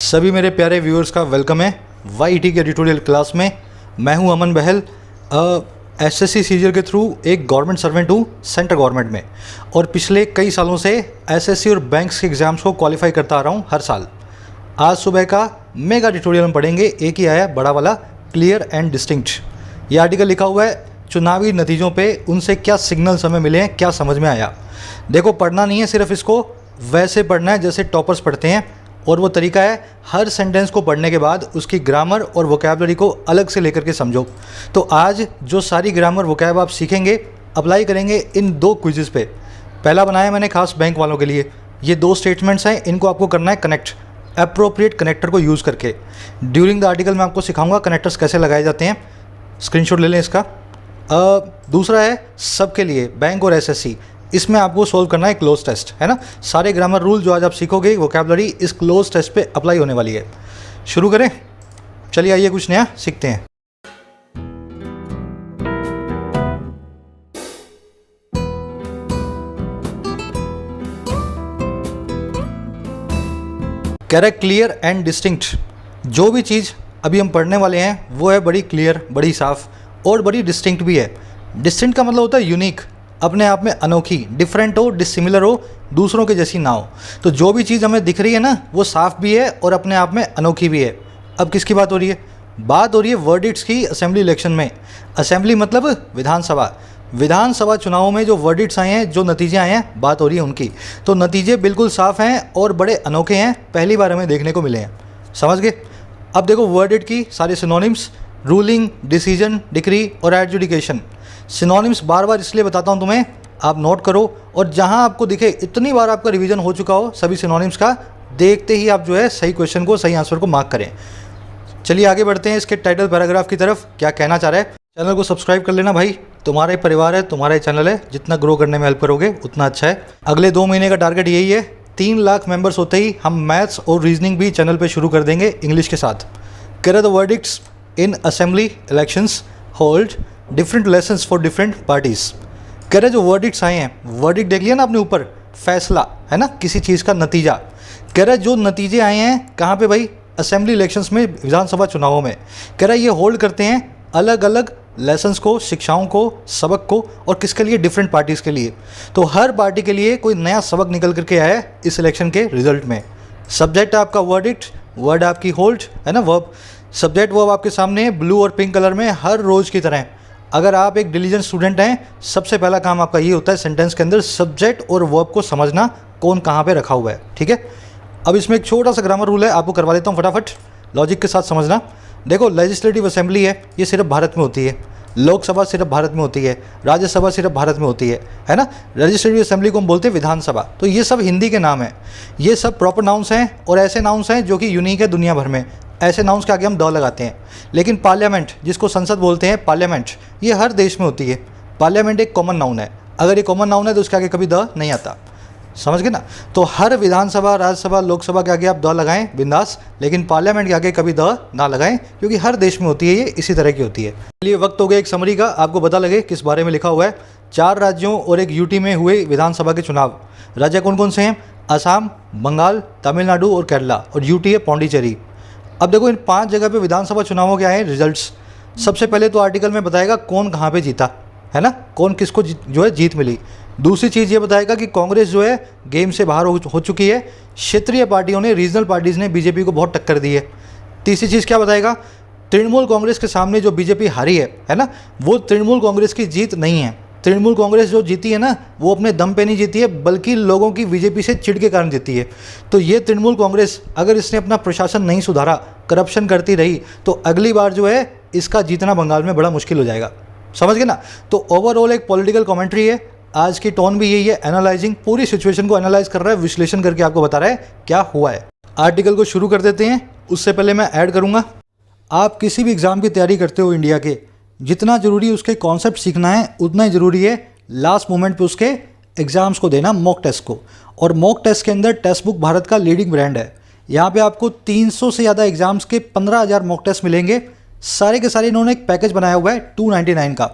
सभी मेरे प्यारे व्यूअर्स का वेलकम है वाईटी के एडिटोरियल क्लास में। मैं हूं अमन बहल। एसएससी सीजीएल के थ्रू एक गवर्नमेंट सर्वेंट हूं सेंट्रल गवर्नमेंट में, और पिछले कई सालों से एसएससी और बैंक्स के एग्ज़ाम्स को क्वालिफाई करता आ रहा हूं हर साल। आज सुबह का मेगा एडिटोरियल में पढ़ेंगे, एक ही आया बड़ा वाला, क्लियर एंड डिस्टिंक्ट। ये आर्टिकल लिखा हुआ है चुनावी नतीजों पे उनसे क्या सिग्नल्स हमें मिले हैं, क्या समझ में आया। देखो, पढ़ना नहीं है सिर्फ, इसको वैसे पढ़ना है जैसे टॉपर्स पढ़ते हैं, और वो तरीका है हर सेंटेंस को पढ़ने के बाद उसकी ग्रामर और वोकैबुलरी को अलग से लेकर के समझो। तो आज जो सारी ग्रामर वोकैब आप सीखेंगे अप्लाई करेंगे इन दो क्विज़ेस पे। पहला बनाया मैंने खास बैंक वालों के लिए। ये दो स्टेटमेंट्स हैं, इनको आपको करना है कनेक्ट, अप्रोप्रिएट कनेक्टर को यूज़ करके। ड्यूरिंग द आर्टिकल मैं आपको सिखाऊंगा कनेक्टर्स कैसे लगाए जाते हैं, स्क्रीनशॉट ले लें इसका। दूसरा है सबके लिए, बैंक और एसएससी, इसमें आपको सोल्व करना है क्लोज टेस्ट, है ना। सारे ग्रामर रूल जो आज आप सीखोगे वोकैबुलरी इस क्लोज टेस्ट पे अप्लाई होने वाली है। शुरू करें, चलिए आइए कुछ नया सीखते हैं। कह रहा है क्लियर एंड डिस्टिंक्ट। जो भी चीज़ अभी हम पढ़ने वाले हैं वो है बड़ी क्लियर, बड़ी साफ और बड़ी डिस्टिंक्ट भी है। डिस्टिंक्ट का मतलब होता है यूनिक, अपने आप में अनोखी, डिफरेंट हो, डिसिमिलर हो, दूसरों के जैसी ना हो। तो जो भी चीज़ हमें दिख रही है ना वो साफ भी है और अपने आप में अनोखी भी है। अब किसकी बात हो रही है? बात हो रही है वर्डिक्ट्स की असेंबली इलेक्शन में। असेंबली मतलब विधानसभा। विधानसभा चुनावों में जो वर्डिक्ट्स आए हैं, जो नतीजे आए हैं, बात हो रही है उनकी। तो नतीजे बिल्कुल साफ हैं और बड़े अनोखे हैं, पहली बार हमें देखने को मिले हैं। समझ गए? अब देखो वर्डिक्ट की सारे सिनोनिम्स, रूलिंग, डिसीजन, डिक्री और एडजुडिकेशन। सिनोनिम्स बार बार इसलिए बताता हूँ तुम्हें, आप नोट करो, और जहाँ आपको दिखे, इतनी बार आपका रिवीजन हो चुका हो सभी सिनोनिम्स का, देखते ही आप जो है सही क्वेश्चन को, सही आंसर को मार्क करें। चलिए आगे बढ़ते हैं इसके टाइटल पैराग्राफ की तरफ, क्या कहना चाह रहा है। चैनल को सब्सक्राइब कर लेना भाई, तुम्हारा ही परिवार है, तुम्हारा ही चैनल है, जितना ग्रो करने में हेल्प करोगे उतना अच्छा है। अगले 2 महीने का टारगेट यही है, 3 लाख मेंबर्स होते ही हम मैथ्स और रीजनिंग भी चैनल पर शुरू कर देंगे इंग्लिश के साथ। कह रहे the verdicts in assembly elections hold different lessons for different parties. कह रहे जो वर्डिक्ट्स आए हैं, वर्डिक्ट देख लिया ना आपने ऊपर, फैसला है ना किसी चीज़ का नतीजा। कह रहा है जो नतीजे आए हैं कहाँ पे भाई? असेंबली इलेक्शंस में, विधानसभा चुनावों में। कह रहा है ये होल्ड करते हैं अलग अलग लेसन्स को, शिक्षाओं को, सबक को, और किसके लिए? डिफरेंट पार्टीज़ के लिए। तो हर पार्टी के लिए कोई नया सबक निकल करके आया है इस इलेक्शन के रिजल्ट में। सब्जेक्ट आपका वर्डिक्ट, वर्ड आपकी होल्ड, है ना, वर्ब। सब्जेक्ट वर्ब आपके सामने है ब्लू और पिंक कलर में, हर रोज़ की तरह। अगर आप एक डिलीजेंट स्टूडेंट हैं, सबसे पहला काम आपका ये होता है सेंटेंस के अंदर सब्जेक्ट और वर्ब को समझना, कौन कहाँ पे रखा हुआ है। ठीक है, अब इसमें एक छोटा सा ग्रामर रूल है, आपको करवा देता हूँ फटाफट, लॉजिक के साथ समझना। देखो, लेजिस्लेटिव असेंबली है, ये सिर्फ भारत में होती है। लोकसभा सिर्फ भारत में होती है, राज्यसभा सिर्फ भारत में होती है ना। लेजिस्लेटिव असेंबली को हम बोलते हैं विधानसभा। तो ये सब हिंदी के नाम हैं, ये सब प्रॉपर नाउंस हैं, और ऐसे नाउंस हैं जो कि यूनिक है दुनिया भर में। ऐसे नाउंस के आगे हम द लगाते हैं। लेकिन पार्लियामेंट, जिसको संसद बोलते हैं, पार्लियामेंट, ये हर देश में होती है। पार्लियामेंट एक कॉमन नाउन है, अगर ये कॉमन नाउन है तो उसके आगे कभी द नहीं आता। समझ गए ना? तो हर विधानसभा, राज्यसभा, लोकसभा के आगे आप द लगाएं बिंदास, लेकिन पार्लियामेंट के आगे कभी द ना लगाएं, क्योंकि हर देश में होती है, ये इसी तरह की होती है। चलिए वक्त हो गया एक समरी का, आपको पता लगे किस बारे में लिखा हुआ है। 4 राज्यों और एक यूटी में हुए विधानसभा के चुनाव। राज्य कौन कौन से हैं? असम, बंगाल, तमिलनाडु और केरला, और यूटी है पौंडीचेरी। अब देखो, इन 5 जगह पे विधानसभा चुनावों के आए रिजल्ट्स। सबसे पहले तो आर्टिकल में बताएगा कौन कहाँ पे जीता, है ना, कौन किसको जो है जीत मिली। दूसरी चीज़ ये बताएगा कि कांग्रेस जो है गेम से बाहर हो चुकी है, क्षेत्रीय पार्टियों ने, रीजनल पार्टीज़ ने बीजेपी को बहुत टक्कर दी है। तीसरी चीज़ क्या बताएगा? तृणमूल कांग्रेस के सामने जो बीजेपी हारी है ना, वो तृणमूल कांग्रेस की जीत नहीं है। तृणमूल कांग्रेस जो जीती है ना, वो अपने दम पे नहीं जीती है, बल्कि लोगों की बीजेपी से चिढ़ के कारण जीती है। तो ये तृणमूल कांग्रेस, अगर इसने अपना प्रशासन नहीं सुधारा, करप्शन करती रही, तो अगली बार जो है इसका जीतना बंगाल में बड़ा मुश्किल हो जाएगा। समझ गए ना? तो ओवरऑल एक पॉलिटिकल कमेंट्री है, आज की टोन भी यही है, एनालाइजिंग, पूरी सिचुएशन को एनालाइज कर रहा है, विश्लेषण करके आपको बता रहा है क्या हुआ है। आर्टिकल को शुरू कर देते हैं। उससे पहले मैं ऐड करूँगा, आप किसी भी एग्ज़ाम की तैयारी करते हो इंडिया के, जितना ज़रूरी उसके कॉन्सेप्ट सीखना है, उतना ही ज़रूरी है लास्ट मोमेंट पे उसके एग्ज़ाम्स को देना, मॉक टेस्ट को। और मॉक टेस्ट के अंदर टेक्स्ट बुक भारत का लीडिंग ब्रांड है। यहाँ पे आपको 300 से ज़्यादा एग्ज़ाम्स के 15,000 मॉक टेस्ट मिलेंगे। सारे के सारे इन्होंने एक पैकेज बनाया हुआ है 299 का।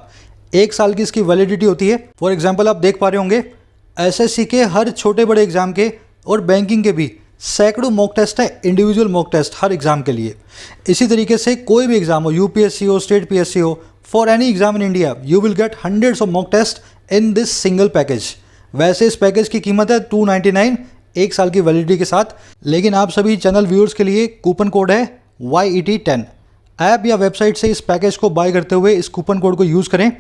1 साल की इसकी वैलिडिटी होती है। फॉर एग्जाम्पल आप देख पा रहे होंगे, एसएससी के हर छोटे बड़े एग्ज़ाम के और बैंकिंग के भी सैकड़ों मॉक टेस्ट हैं, इंडिविजुअल मॉक टेस्ट हर एग्ज़ाम के लिए। इसी तरीके से कोई भी एग्ज़ाम हो, यूपीएससी हो, स्टेट पीएससी हो, for any exam in India you will get hundreds of mock test in this single package. वैसे इस पैकेज की कीमत है 299 एक साल की वैलिडिटी के साथ, लेकिन आप सभी चैनल व्यूअर्स के लिए कूपन कोड है YET10। ऐप या वेबसाइट से इस पैकेज को बाय करते हुए इस कूपन कोड को यूज़ करें,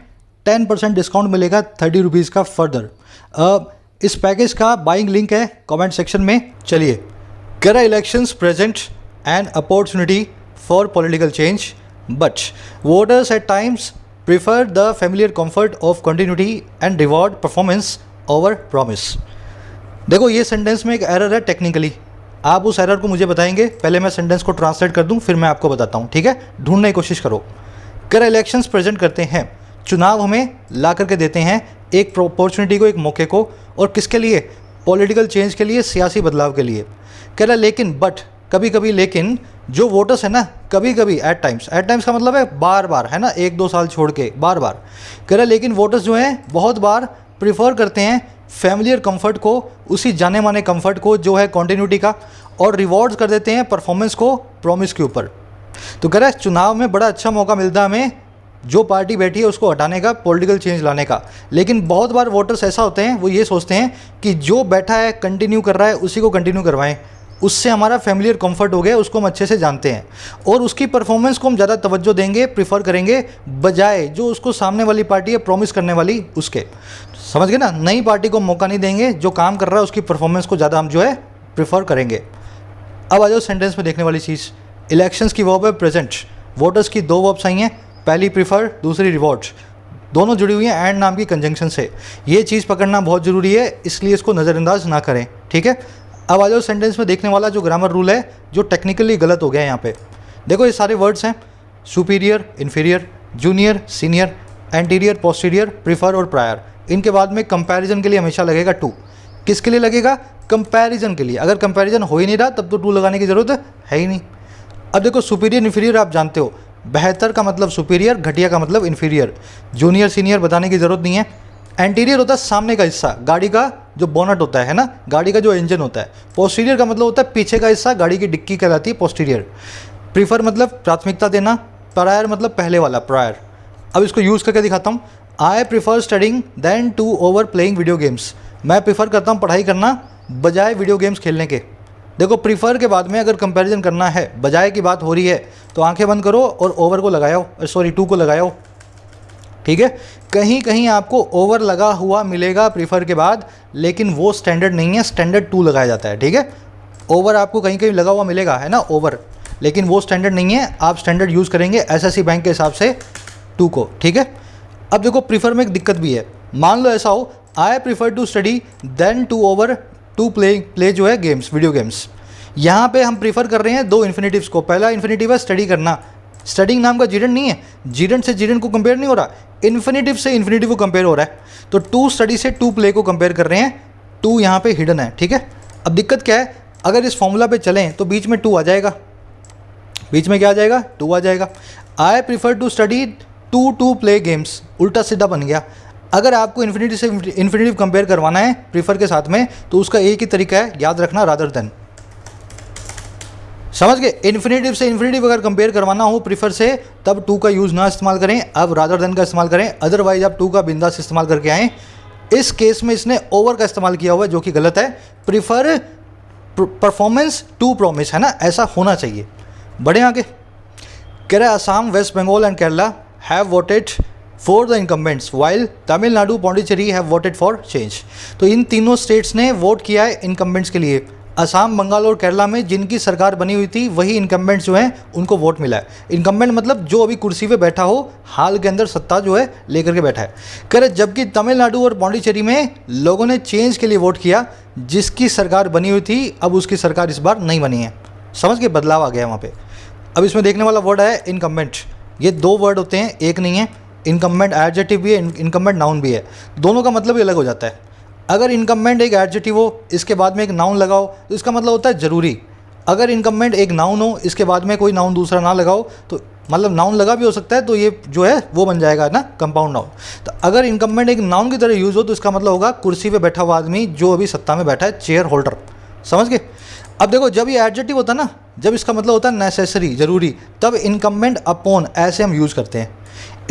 10% डिस्काउंट मिलेगा 30 रुपीज़ का फर्दर। इस पैकेज का बाइंग लिंक है कमेंट सेक्शन में। चलिए, Kerala elections present an opportunity for political change but voters at times prefer the familiar comfort of continuity and reward performance over promise. देखो, ये सेंटेंस में एक एरर है टेक्निकली, आप उस एरर को मुझे बताएंगे। पहले मैं सेंटेंस को ट्रांसलेट कर दूं, फिर मैं आपको बताता हूं, ठीक है? ढूंढने की कोशिश करो। केरला इलेक्शंस प्रेजेंट करते हैं, चुनाव हमें ला करके देते हैं एक अपॉर्चुनिटी को, एक मौके को, और किसके लिए? पॉलिटिकल चेंज के लिए, सियासी बदलाव के लिए। कह रहा लेकिन, बट कभी कभी, लेकिन जो वोटर्स है ना, कभी कभी, एट टाइम्स का मतलब है बार बार, है ना, 1-2 साल छोड़ के बार बार। कह रहा लेकिन वोटर्स जो हैं बहुत बार प्रिफर करते हैं फैमिलियर कंफर्ट को, उसी जाने माने कंफर्ट को जो है कंटिन्यूटी का, और रिवॉर्ड्स कर देते हैं परफॉर्मेंस को प्रॉमिस के ऊपर। तो कह रहा है चुनाव में बड़ा अच्छा मौका मिलता है हमें जो पार्टी बैठी है उसको हटाने का, पॉलिटिकल चेंज लाने का। लेकिन बहुत बार वोटर्स ऐसा होते हैं, वो ये सोचते हैं कि जो बैठा है, कंटिन्यू कर रहा है, उसी को कंटिन्यू करवाएं, उससे हमारा फैमिलियर कंफर्ट हो गया, उसको हम अच्छे से जानते हैं, और उसकी परफॉर्मेंस को हम ज़्यादा तवज्जो देंगे, प्रीफर करेंगे, बजाय जो उसको सामने वाली पार्टी है प्रॉमिस करने वाली उसके। समझ गए ना? नई पार्टी को मौका नहीं देंगे, जो काम कर रहा है उसकी परफॉर्मेंस को ज़्यादा हम जो है प्रीफर करेंगे। अब आ जाओ सेंटेंस में देखने वाली चीज़। इलेक्शंस की वर्ब है प्रेजेंट, वोटर्स की 2 वर्ब्स आई हैं, पहली प्रीफर, दूसरी रिवॉर्ड्स, दोनों जुड़ी हुई हैं एंड नाम की कंजंक्शन से। ये चीज़ पकड़ना बहुत ज़रूरी है, इसलिए इसको नज़रअंदाज ना करें, ठीक है? अब आ जाओ सेंटेंस में देखने वाला जो ग्रामर रूल है, जो टेक्निकली गलत हो गया है यहाँ पे। देखो, ये सारे वर्ड्स हैं, superior, inferior, junior, senior, anterior, posterior, prefer और प्रायर। इनके बाद में कंपैरिजन के लिए हमेशा लगेगा टू। किसके लिए लगेगा? कंपैरिजन के लिए। अगर कंपैरिजन हो ही नहीं रहा तब तो टू लगाने की ज़रूरत है ही नहीं। अब देखो, सुपीरियर, इन्फीरियर आप जानते हो, बेहतर का मतलब सुपीरियर, घटिया का मतलब इन्फीरियर। जूनियर, सीनियर बताने की ज़रूरत नहीं है। एंटीरियर होता है सामने का हिस्सा, गाड़ी का जो बोनट होता है ना, गाड़ी का जो इंजन होता है। पोस्टीरियर का मतलब होता है पीछे का हिस्सा, गाड़ी की डिक्की कहलाती है पोस्टीरियर। प्रीफर मतलब प्राथमिकता देना, प्रायर मतलब पहले वाला, प्रायर। अब इसको यूज़ करके दिखाता हूँ। I prefer studying than to over playing video games. मैं प्रीफर करता हूँ पढ़ाई करना बजाय वीडियो गेम्स खेलने के। देखो, प्रीफर के बाद में अगर कंपैरिजन करना है, बजाय की बात हो रही है, तो आंखें बंद करो और ओवर को लगाओ, सॉरी टू को लगाओ, ठीक है? कहीं कहीं आपको ओवर लगा हुआ मिलेगा प्रीफर के बाद, लेकिन वो स्टैंडर्ड नहीं है, स्टैंडर्ड टू लगाया जाता है, ठीक है? ओवर आपको कहीं कहीं लगा हुआ मिलेगा, है ना, ओवर, लेकिन वो स्टैंडर्ड नहीं है। आप स्टैंडर्ड यूज़ करेंगे एसएससी बैंक के हिसाब से टू को, ठीक है? अब देखो, प्रीफर में एक दिक्कत भी है। मान लो ऐसा हो, I prefer to study than to over to play जो है गेम्स, वीडियो गेम्स। यहाँ पे हम प्रीफर कर रहे हैं 2 इन्फिनेटिव्स को। पहला इन्फिनेटिव है स्टडी करना, स्टडिंग नाम का जीरेंड नहीं है, जीरेंड से जीरेंड को कंपेयर नहीं हो रहा, इन्फिनेटिव से इन्फिनेटिव को कंपेयर हो रहा है। तो टू स्टडी से टू प्ले को कंपेयर कर रहे हैं, टू यहाँ पे हिडन है, ठीक है? अब दिक्कत क्या है, अगर इस फॉर्मूला पे चलें तो बीच में टू आ जाएगा, बीच में क्या आ जाएगा? टू आ जाएगा। I prefer to study to play games, उल्टा सीधा बन गया। अगर आपको इन्फिनेटिव से इन्फिनेटिव कंपेयर करवाना है प्रीफर के साथ में, तो उसका एक ही तरीका है, याद रखना, रादर देन। समझ गए? इन्फिनेटिव से इन्फिनेटिव अगर कंपेयर करवाना हो प्रीफर से, तब टू का यूज़ ना इस्तेमाल करें, अब रादर देन का इस्तेमाल करें। अदरवाइज आप टू का बिंदास इस्तेमाल करके आएँ। इस केस में इसने ओवर का इस्तेमाल किया हुआ है, जो कि गलत है। प्रीफर परफॉर्मेंस टू प्रॉमिस, है ना, ऐसा होना चाहिए। बढ़े आगे। कह रहा है Assam, West Bengal and Kerala have voted for the incumbents while Tamil Nadu, Pondicherry have voted for change. तो इन तीनों स्टेट्स ने वोट किया है इनकम्बेंट्स के लिए। असम, बंगाल और केरला में जिनकी सरकार बनी हुई थी, वही इनकम्बेंट्स जो हैं उनको वोट मिला है। इनकम्बेंट मतलब जो अभी कुर्सी पे बैठा हो, हाल के अंदर सत्ता जो है लेकर के बैठा है। कह रहे जबकि तमिलनाडु और पौंडीचेरी में लोगों ने चेंज के लिए वोट किया, जिसकी सरकार बनी हुई थी, अब उसकी सरकार इस बार नहीं बनी है। समझ के? बदलाव आ गया वहाँ पे। अब इसमें देखने वाला वर्ड है इनकम्बेंट। ये 2 वर्ड होते हैं, एक नहीं है। इनकम्बेंट एडजेक्टिव भी है, इनकम्बेंट नाउन भी है, दोनों का मतलब ही अलग हो जाता है। अगर इनकम्बेंट एक एडजेक्टिव हो, इसके बाद में एक नाउन लगाओ, तो इसका मतलब होता है ज़रूरी। अगर इनकम्बेंट एक नाउन हो, इसके बाद में कोई नाउन दूसरा ना लगाओ, तो मतलब नाउन लगा भी हो सकता है, तो ये जो है वो बन जाएगा ना कंपाउंड नाउन। तो अगर इनकम्बेंट एक नाउन की तरह यूज़ हो, तो इसका मतलब होगा कुर्सी पे बैठा हुआ आदमी जो अभी सत्ता में बैठा है, चेयर होल्डर। समझ गए? अब देखो जब ये एडजेक्टिव होता है ना, जब इसका मतलब होता है नेसेसरी, जरूरी, तब इनकम्बेंट अपॉन ऐसे हम यूज़ करते हैं।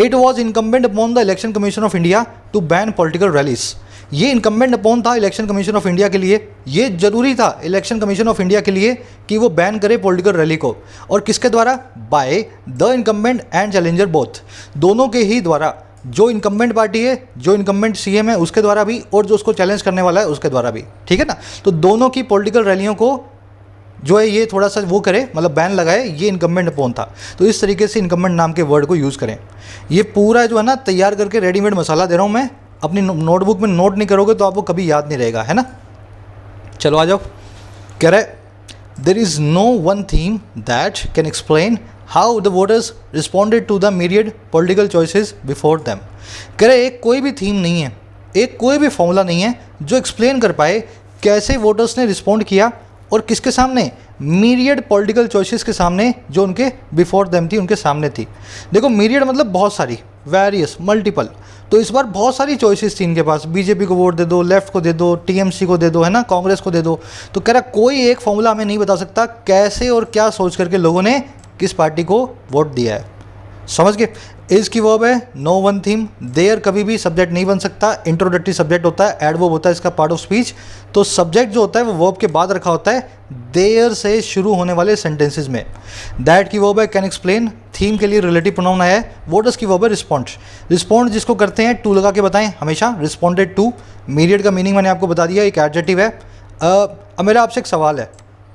It was incumbent upon the election commission of India to ban political rallies. ये इनकम्बेंट अपॉन था इलेक्शन कमीशन ऑफ इंडिया के लिए, ये जरूरी था इलेक्शन कमीशन ऑफ इंडिया के लिए कि वो बैन करे पॉलिटिकल रैली को। और किसके द्वारा? By the incumbent and challenger both, दोनों के ही द्वारा। जो इनकम्बेंट पार्टी है, जो इनकम्बेंट सीएम है उसके द्वारा भी, और जो उसको चैलेंज करने वाला है उसके द्वारा भी, ठीक है ना। तो दोनों की पॉलिटिकल रैलियों को जो है ये थोड़ा सा वो करे, मतलब बैन लगाए, ये इनकम्बेंट अपॉन था। तो इस तरीके से इनकम्बेंट नाम के वर्ड को यूज़ करें। ये पूरा जो है ना तैयार करके रेडीमेड मसाला दे रहा हूँ मैं, अपनी नोटबुक में नोट नहीं करोगे तो आपको कभी याद नहीं रहेगा, है ना। चलो आ जाओ। कह रहे there is no one theme that can explain how the voters responded to the myriad political choices before them. कह रहे एक कोई भी थीम नहीं है, एक कोई भी फॉर्मूला नहीं है जो एक्सप्लेन कर पाए कैसे वोटर्स ने रिस्पॉन्ड किया और किसके सामने? myriad पॉलिटिकल चॉइसेस के सामने, जो उनके बिफोर देम थी, उनके सामने थी। देखो myriad मतलब बहुत सारी, वेरियस, मल्टीपल। तो इस बार बहुत सारी चॉइसेस थी इनके पास, बीजेपी को वोट दे दो, लेफ्ट को दे दो, टीएमसी को दे दो, है ना, कांग्रेस को दे दो। तो कह रहा कोई एक फॉर्मूला हमें नहीं बता सकता कैसे और क्या सोच करके लोगों ने किस पार्टी को वोट दिया है। समझ गए? इज की वर्ब है, नो वन थीम। देयर कभी भी सब्जेक्ट नहीं बन सकता, इंट्रोडक्टरी सब्जेक्ट होता है, एडवर्ब होता है इसका पार्ट ऑफ स्पीच। तो सब्जेक्ट जो होता है वो वर्ब के बाद रखा होता है देयर से शुरू होने वाले सेंटेंसेस में। दैट की वर्ब है, कैन एक्सप्लेन। थीम के लिए रिलेटिव प्रोनाउन आया है। वोटर्स की वर्ब है रिस्पॉन्ड। रिस्पॉन्ड जिसको करते हैं टू लगा के बताएं हमेशा, रिस्पॉन्डेड टू। myriad का मीनिंग मैंने आपको बता दिया, एक एडजेक्टिव है। अब मेरा आपसे एक सवाल है।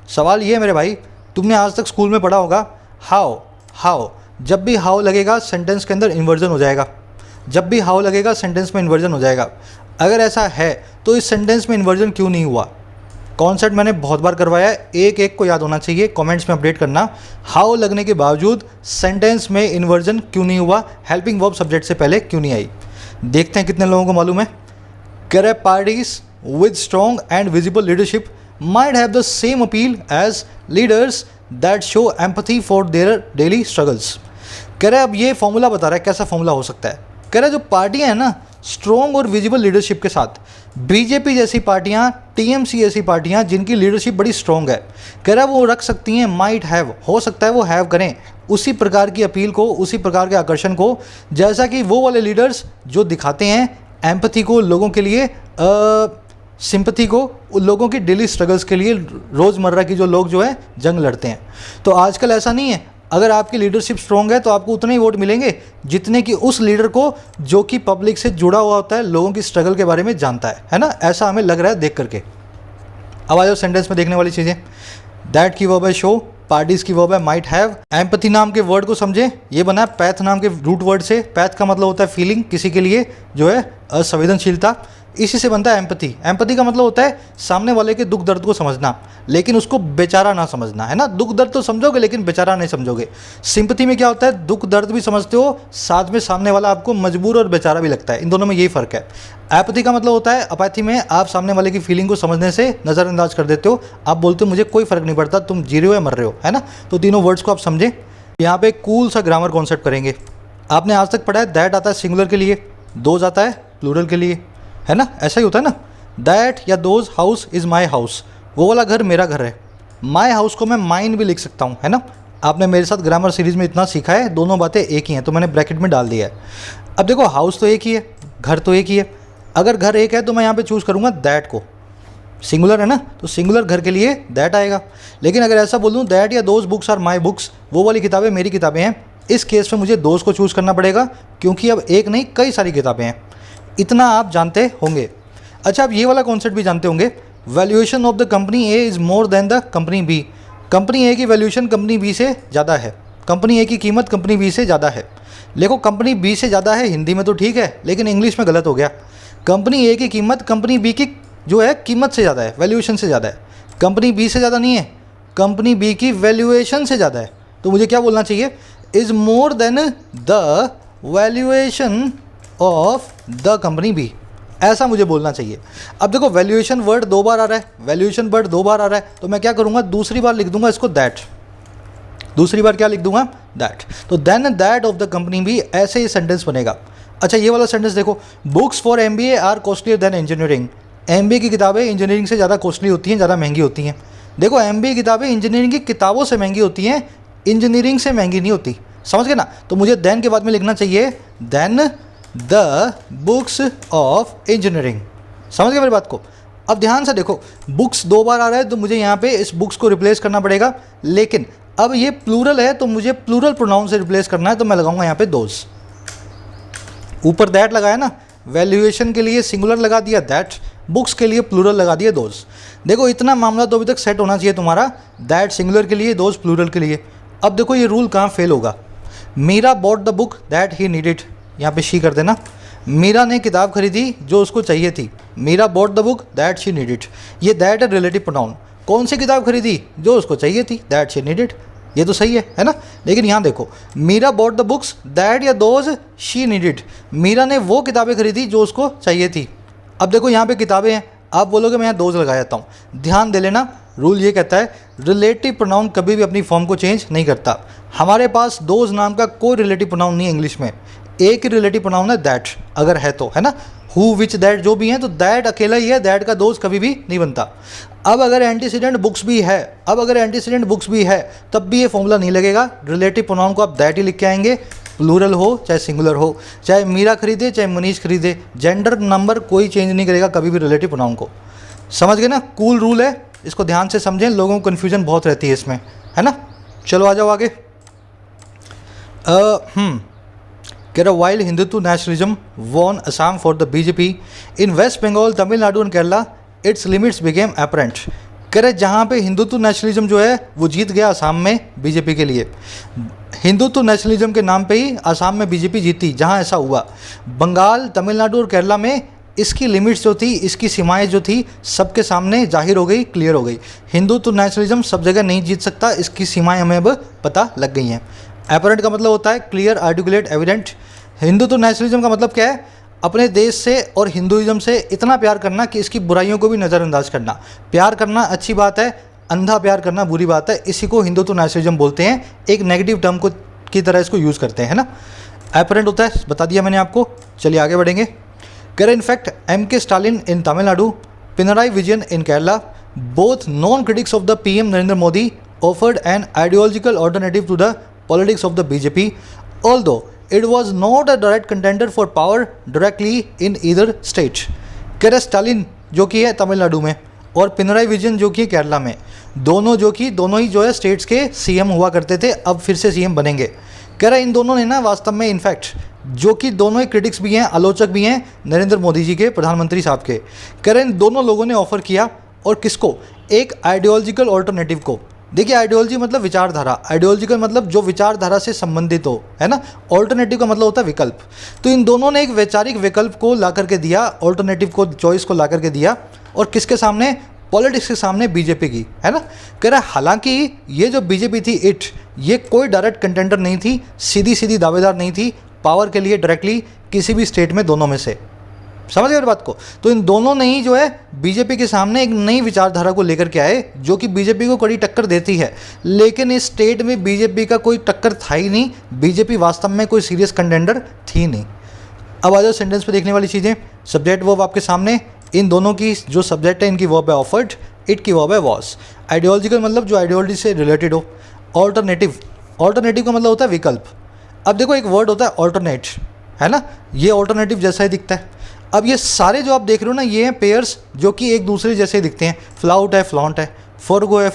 सवाल ये है मेरे भाई, तुमने आज तक स्कूल में पढ़ा होगा हाउ, जब भी हाउ लगेगा सेंटेंस के अंदर इन्वर्जन हो जाएगा। जब भी हाउ लगेगा सेंटेंस में इन्वर्जन हो जाएगा। अगर ऐसा है तो इस सेंटेंस में इन्वर्जन क्यों नहीं हुआ? कॉन्सेप्ट मैंने बहुत बार करवाया है, एक एक को याद होना चाहिए, कमेंट्स में अपडेट करना। हाउ लगने के बावजूद सेंटेंस में इन्वर्जन क्यों नहीं हुआ? हेल्पिंग वर्ब सब्जेक्ट से पहले क्यों नहीं आई? देखते हैं कितने लोगों को मालूम है। करे parties with strong and visible leadership might have the same appeal as leaders that show empathy for their daily struggles। कह रहे अब ये फॉर्मूला बता रहा है कैसा फॉर्मूला हो सकता है। कह रहे जो पार्टियां हैं ना स्ट्रॉन्ग और विजिबल लीडरशिप के साथ, बीजेपी जैसी पार्टियां, टीएमसी जैसी पार्टियां जिनकी लीडरशिप बड़ी स्ट्रॉन्ग है, कह रहा वो रख सकती हैं माइट हैव, हो सकता है वो हैव करें उसी प्रकार की अपील को, उसी प्रकार के आकर्षण को, जैसा कि वो वाले लीडर्स जो दिखाते हैं एम्पैथी को लोगों के लिए, सिंपैथी को लोगों की डेली स्ट्रगल्स के लिए, रोज़मर्रा की जो लोग जो है जंग लड़ते हैं। तो आजकल ऐसा नहीं है, अगर आपकी लीडरशिप स्ट्रॉन्ग है तो आपको उतने ही वोट मिलेंगे जितने कि उस लीडर को जो कि पब्लिक से जुड़ा हुआ होता है, लोगों की स्ट्रगल के बारे में जानता है ना। ऐसा हमें लग रहा है देख करके। अब आ जाओ सेंटेंस में देखने वाली चीज़ें। दैट की वर्ब है शो, पार्टीज की वर्ब है माइट हैव। एम्पैथी नाम के वर्ड को समझे, ये बना है पैथ नाम के रूट वर्ड से। पैथ का मतलब होता है फीलिंग, किसी के लिए जो है असंवेदनशीलता, इसी से बनता है एम्पैथी। एम्पैथी का मतलब होता है सामने वाले के दुख दर्द को समझना, लेकिन उसको बेचारा ना समझना, है ना। दुख दर्द तो समझोगे लेकिन बेचारा नहीं समझोगे। सिंपैथी में क्या होता है, दुख दर्द भी समझते हो, साथ में सामने वाला आपको मजबूर और बेचारा भी लगता है। इन दोनों में यही फ़र्क है। एपैथी का मतलब होता है, अपैथी में आप सामने वाले की फीलिंग को समझने से नज़रअंदाज कर देते हो। आप बोलते हो मुझे कोई फ़र्क नहीं पड़ता तुम जी रहे हो या मर रहे हो, है ना। तो तीनों वर्ड्स को आप समझें। यहाँ पे कूल सा ग्रामर कॉन्सेप्ट करेंगे। आपने आज तक पढ़ा है दैट आता है सिंगुलर के लिए, दोज आता है प्लूरल के लिए, है ना। ऐसा ही होता है ना। दैट या those house is my house, वो वाला घर मेरा घर है। माई हाउस को मैं माइन भी लिख सकता हूँ, है ना। आपने मेरे साथ ग्रामर सीरीज़ में इतना सीखा है, दोनों बातें एक ही हैं, तो मैंने ब्रैकेट में डाल दिया है। अब देखो हाउस तो एक ही है, घर तो एक ही है। अगर घर एक है तो मैं यहाँ पे चूज़ करूँगा दैट को, सिंगुलर है ना, तो सिंगुलर घर के लिए दैट आएगा। लेकिन अगर ऐसा बोलूँ दैट या those books are my books, वो वाली किताबें मेरी किताबें हैं, इस केस में मुझे दोज को चूज़ करना पड़ेगा, क्योंकि अब एक नहीं कई सारी किताबें हैं। इतना आप जानते होंगे। अच्छा, आप ये वाला कॉन्सेप्ट भी जानते होंगे, valuation of the company A is more than the company B. Company A की वैल्यूएशन कंपनी बी से ज़्यादा है, कंपनी ए की कीमत कंपनी बी से ज़्यादा है। देखो कंपनी बी से ज़्यादा है हिंदी में तो ठीक है, लेकिन इंग्लिश में गलत हो गया। कंपनी ए की कीमत कंपनी बी की जो है कीमत से ज़्यादा है, वैल्यूएशन से ज़्यादा है। कंपनी बी से ज़्यादा नहीं है, कंपनी बी की वैल्यूएशन से ज़्यादा है। तो मुझे क्या बोलना चाहिए, is more than the valuation of the company be, ऐसा मुझे बोलना चाहिए। अब देखो वैल्यूएशन वर्ड दो बार आ रहा है, वैल्यूएशन वर्ड दो बार आ रहा है, तो मैं क्या करूँगा, दूसरी बार लिख दूंगा इसको दैट। दूसरी बार क्या लिख दूंगा, दैट। तो then that of the company be, ऐसे ही सेंटेंस बनेगा। अच्छा, ये वाला सेंटेंस देखो, books for MBA are costlier than engineering. MBA की किताबें इंजीनियरिंग से ज़्यादा कॉस्टली होती हैं, ज़्यादा महंगी होती हैं। देखो MBA किताबें इंजीनियरिंग की किताबों से महंगी होती हैं, इंजीनियरिंग से महंगी नहीं होती, समझ गए ना। तो मुझे देन के बाद में लिखना चाहिए than the books of engineering, समझ गए मेरी बात को। अब ध्यान से देखो, बुक्स 2 बार आ रहा है तो मुझे यहाँ पे इस बुक्स को रिप्लेस करना पड़ेगा, लेकिन अब ये प्लूरल है तो मुझे प्लूरल प्रोनाउन से रिप्लेस करना है, तो मैं लगाऊंगा यहाँ पे दोज। ऊपर दैट लगाया ना, वैल्यूएशन के लिए सिंगुलर लगा दिया दैट, बुक्स के लिए प्लूरल लगा दिया दोज। देखो इतना मामला तो अभी तक सेट होना चाहिए तुम्हारा, दैट सिंगुलर के लिए, दोज प्लूरल के लिए। अब देखो ये रूल कहाँ फेल होगा। Meera bought the book that he needed, यहाँ पे शी कर देना। मीरा ने किताब खरीदी जो उसको चाहिए थी, Meera bought the book that she needed. ये दैट है रिलेटिव प्रोनाउन, कौन सी किताब खरीदी, जो उसको चाहिए थी, दैट शी नीडेड, ये तो सही है ना। लेकिन यहाँ देखो, Meera bought the books that या दोज शी नीडेड, मीरा ने वो किताबें खरीदी जो उसको चाहिए थी। अब देखो यहाँ पे किताबें हैं, आप बोलोगे मैं यहाँ दोज लगा जाता हूँ, ध्यान दे लेना, रूल ये कहता है रिलेटिव प्रोनाउन कभी भी अपनी फॉर्म को चेंज नहीं करता। हमारे पास दोज नाम का कोई रिलेटिव प्रोनाउन नहीं है इंग्लिश में, एक ही रिलेटिव प्रोनाउन है दैट, अगर है तो, है ना। हु विच दैट जो भी हैं तो दैट अकेला ही है, दैट का दोज कभी भी नहीं बनता। अब अगर एंटीसीडेंट बुक्स भी है, तब भी ये फॉर्मूला नहीं लगेगा, रिलेटिव प्रोनाउन को आप दैट ही लिख के आएंगे, प्लूरल हो चाहे सिंगुलर हो, चाहे मीरा खरीदे चाहे मनीष खरीदे, जेंडर नंबर कोई चेंज नहीं करेगा कभी भी रिलेटिव प्रोनाउन को, समझ गए ना। कूल रूल है, इसको ध्यान से समझें, लोगों को कन्फ्यूजन बहुत रहती है इसमें, है ना। चलो आ जाओ आगे। कह रहा while Hindutva nationalism won Assam for the BJP in waste Bengal, Tamil Nadu and Kerala its limits became apparent. कह रहे जहाँ पे हिंदुत्व नेशनलिज्म जो है वो जीत गया असम में बीजेपी के लिए, हिंदुत्व नेशनलिज्म के नाम पे ही असम में बीजेपी जीती, जहाँ ऐसा हुआ। बंगाल, तमिलनाडु और केरला में इसकी लिमिट्स जो थी, इसकी सीमाएं जो थी, सबके सामने जाहिर हो गई, क्लियर हो गई। हिंदुत्व नेशनलिज्म सब जगह नहीं जीत सकता, इसकी सीमाएं हमें अब पता लग गई हैं। अपरेंट का मतलब होता है clear, articulate, evident. Hindutva nationalism का मतलब क्या है, अपने देश से और हिंदुइज्म से इतना प्यार करना कि इसकी बुराइयों को भी नज़रअंदाज करना। प्यार करना अच्छी बात है, अंधा प्यार करना बुरी बात है, इसी को हिंदुत्व नेशनलिज्म बोलते हैं, एक नेगेटिव टर्म को की तरह इसको यूज़ करते हैं, है ना। अपरेंट होता है, बता दिया मैंने आपको। चलिए आगे बढ़ेंगे। कह in fact MK Stalin in Tamil Nadu, Pinarayi Vijayan in Kerala, both known critics of the PM Narendra Modi offered an ideological alternative to the politics of the BJP, although it was not a direct contender for power directly in either state। कह रहे Stalin जो कि है तमिलनाडु में और पिनराई विजयन जो कि है केरला में, दोनों ही जो है स्टेट्स के CM हुआ करते थे, अब फिर से CM बनेंगे। कह रहा इन दोनों ने ना वास्तव में इनफैक्ट जो कि दोनों ही क्रिटिक्स भी हैं, आलोचक भी हैं नरेंद्र मोदी जी के, प्रधानमंत्री साहब के। कह रहे इन दोनों लोगों ने ऑफर किया, और किसको, एक आइडियोलॉजिकल ऑल्टरनेटिव को। देखिए आइडियोलॉजी मतलब विचारधारा, आइडियोलॉजिकल मतलब जो विचारधारा से संबंधित हो, है ना। ऑल्टरनेटिव का मतलब होता है विकल्प। तो इन दोनों ने एक वैचारिक विकल्प को ला करके दिया, ऑल्टरनेटिव को, चॉइस को ला करके दिया, और किसके सामने, पॉलिटिक्स के सामने, बीजेपी की, है ना। कह रहा है हालांकि ये जो बीजेपी थी ये कोई डायरेक्ट कंटेंडर नहीं थी, सीधी दावेदार नहीं थी पावर के लिए डायरेक्टली किसी भी स्टेट में, दोनों में से, समझ गए बात को। तो इन दोनों ने ही जो है बीजेपी के सामने एक नई विचारधारा को लेकर के आए, जो कि बीजेपी को कड़ी टक्कर देती है। लेकिन इस स्टेट में बीजेपी का कोई टक्कर था ही नहीं, बीजेपी वास्तव में कोई सीरियस कंटेंडर थी नहीं। अब आ जाओ सेंटेंस पे देखने वाली चीज़ें। सब्जेक्ट वर्ब आपके सामने, इन दोनों की जो सब्जेक्ट है इनकी वर्ब है ऑफर्ड, इट की वर्ब है वॉज। आइडियोलॉजिकल मतलब जो आइडियोलॉजी से रिलेटेड हो। ऑल्टरनेटिव का मतलब होता है विकल्प। अब देखो एक वर्ड होता है ऑल्टरनेट, है ना, ये ऑल्टरनेटिव जैसा ही दिखता है। अब ये सारे जो आप देख रहे हो ना, ये हैं पेयर्स जो कि एक दूसरे जैसे दिखते हैं। फ्लाउट है, फ्लॉन्ट है, फॉरगो है,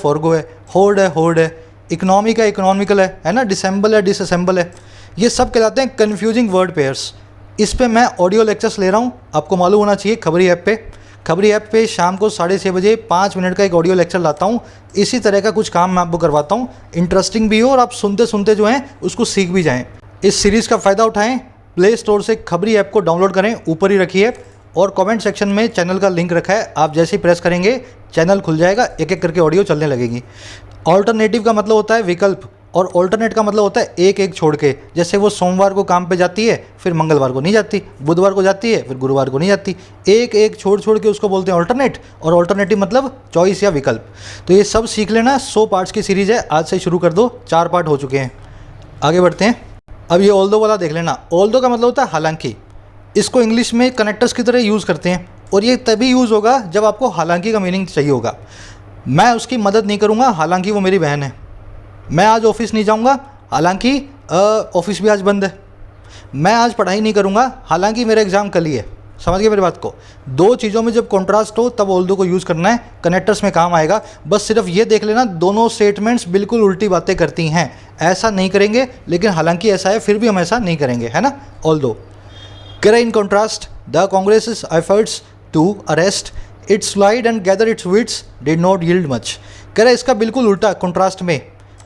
होर्ड है, इकोनॉमिक है, इकोनॉमिकल है ना, डिसेंबल है, डिसअसेंबल है। ये सब कहलाते हैं कन्फ्यूजिंग वर्ड पेयर्स। इस पे मैं ऑडियो लेक्चर्स ले रहा हूँ, आपको मालूम होना चाहिए। खबरी ऐप पे शाम को 6:30 बजे 5 मिनट का एक ऑडियो लेक्चर लाता हूँ। इसी तरह का कुछ काम मैं आपको करवाता हूँ, इंटरेस्टिंग भी हो और आप सुनते सुनते जो हैं उसको सीख भी जाएँ। इस सीरीज़ का फ़ायदा उठाएँ, प्ले स्टोर से खबरी ऐप को डाउनलोड करें, ऊपर ही रखिए, और कमेंट सेक्शन में चैनल का लिंक रखा है, आप जैसे ही प्रेस करेंगे चैनल खुल जाएगा, एक एक करके ऑडियो चलने लगेगी। ऑल्टरनेटिव का मतलब होता है विकल्प, और ऑल्टरनेट का मतलब होता है एक एक छोड़ के। जैसे वो सोमवार को काम पे जाती है, फिर मंगलवार को नहीं जाती, बुधवार को जाती है, फिर गुरुवार को नहीं जाती, एक एक छोड़ के उसको बोलते हैं ऑल्टरनेट। और ऑल्टरनेटिव मतलब चॉइस या विकल्प। तो ये सब सीख लेना, 100 पार्ट्स की सीरीज़ है, आज से शुरू कर दो, 4 पार्ट हो चुके हैं। आगे बढ़ते हैं। अब ये ऑल्दो वाला देख लेना। ऑल्दो का मतलब होता है हालांकि, इसको इंग्लिश में कनेक्टर्स की तरह यूज़ करते हैं, और ये तभी यूज़ होगा जब आपको हालांकि का मीनिंग चाहिए होगा। मैं उसकी मदद नहीं करूँगा हालांकि वो मेरी बहन है। मैं आज ऑफिस नहीं जाऊँगा हालांकि ऑफिस भी आज बंद है। मैं आज पढ़ाई नहीं करूँगा हालांकि मेरा एग्ज़ाम कल ही है। समझ गए मेरी बात को? दो चीज़ों में जब कॉन्ट्रास्ट हो तब ऑल्दो को यूज़ करना है, कनेक्टर्स में काम आएगा। बस सिर्फ ये देख लेना दोनों स्टेटमेंट्स बिल्कुल उल्टी बातें करती हैं, ऐसा नहीं करेंगे, लेकिन हालांकि ऐसा है फिर भी हम ऐसा नहीं करेंगे, है ना। ऑल्दो कह रहे in contrast the Congress efforts to arrest its slide and gather its wits did not yield much. कह रहे इसका बिल्कुल उल्टा कॉन्ट्रास्ट में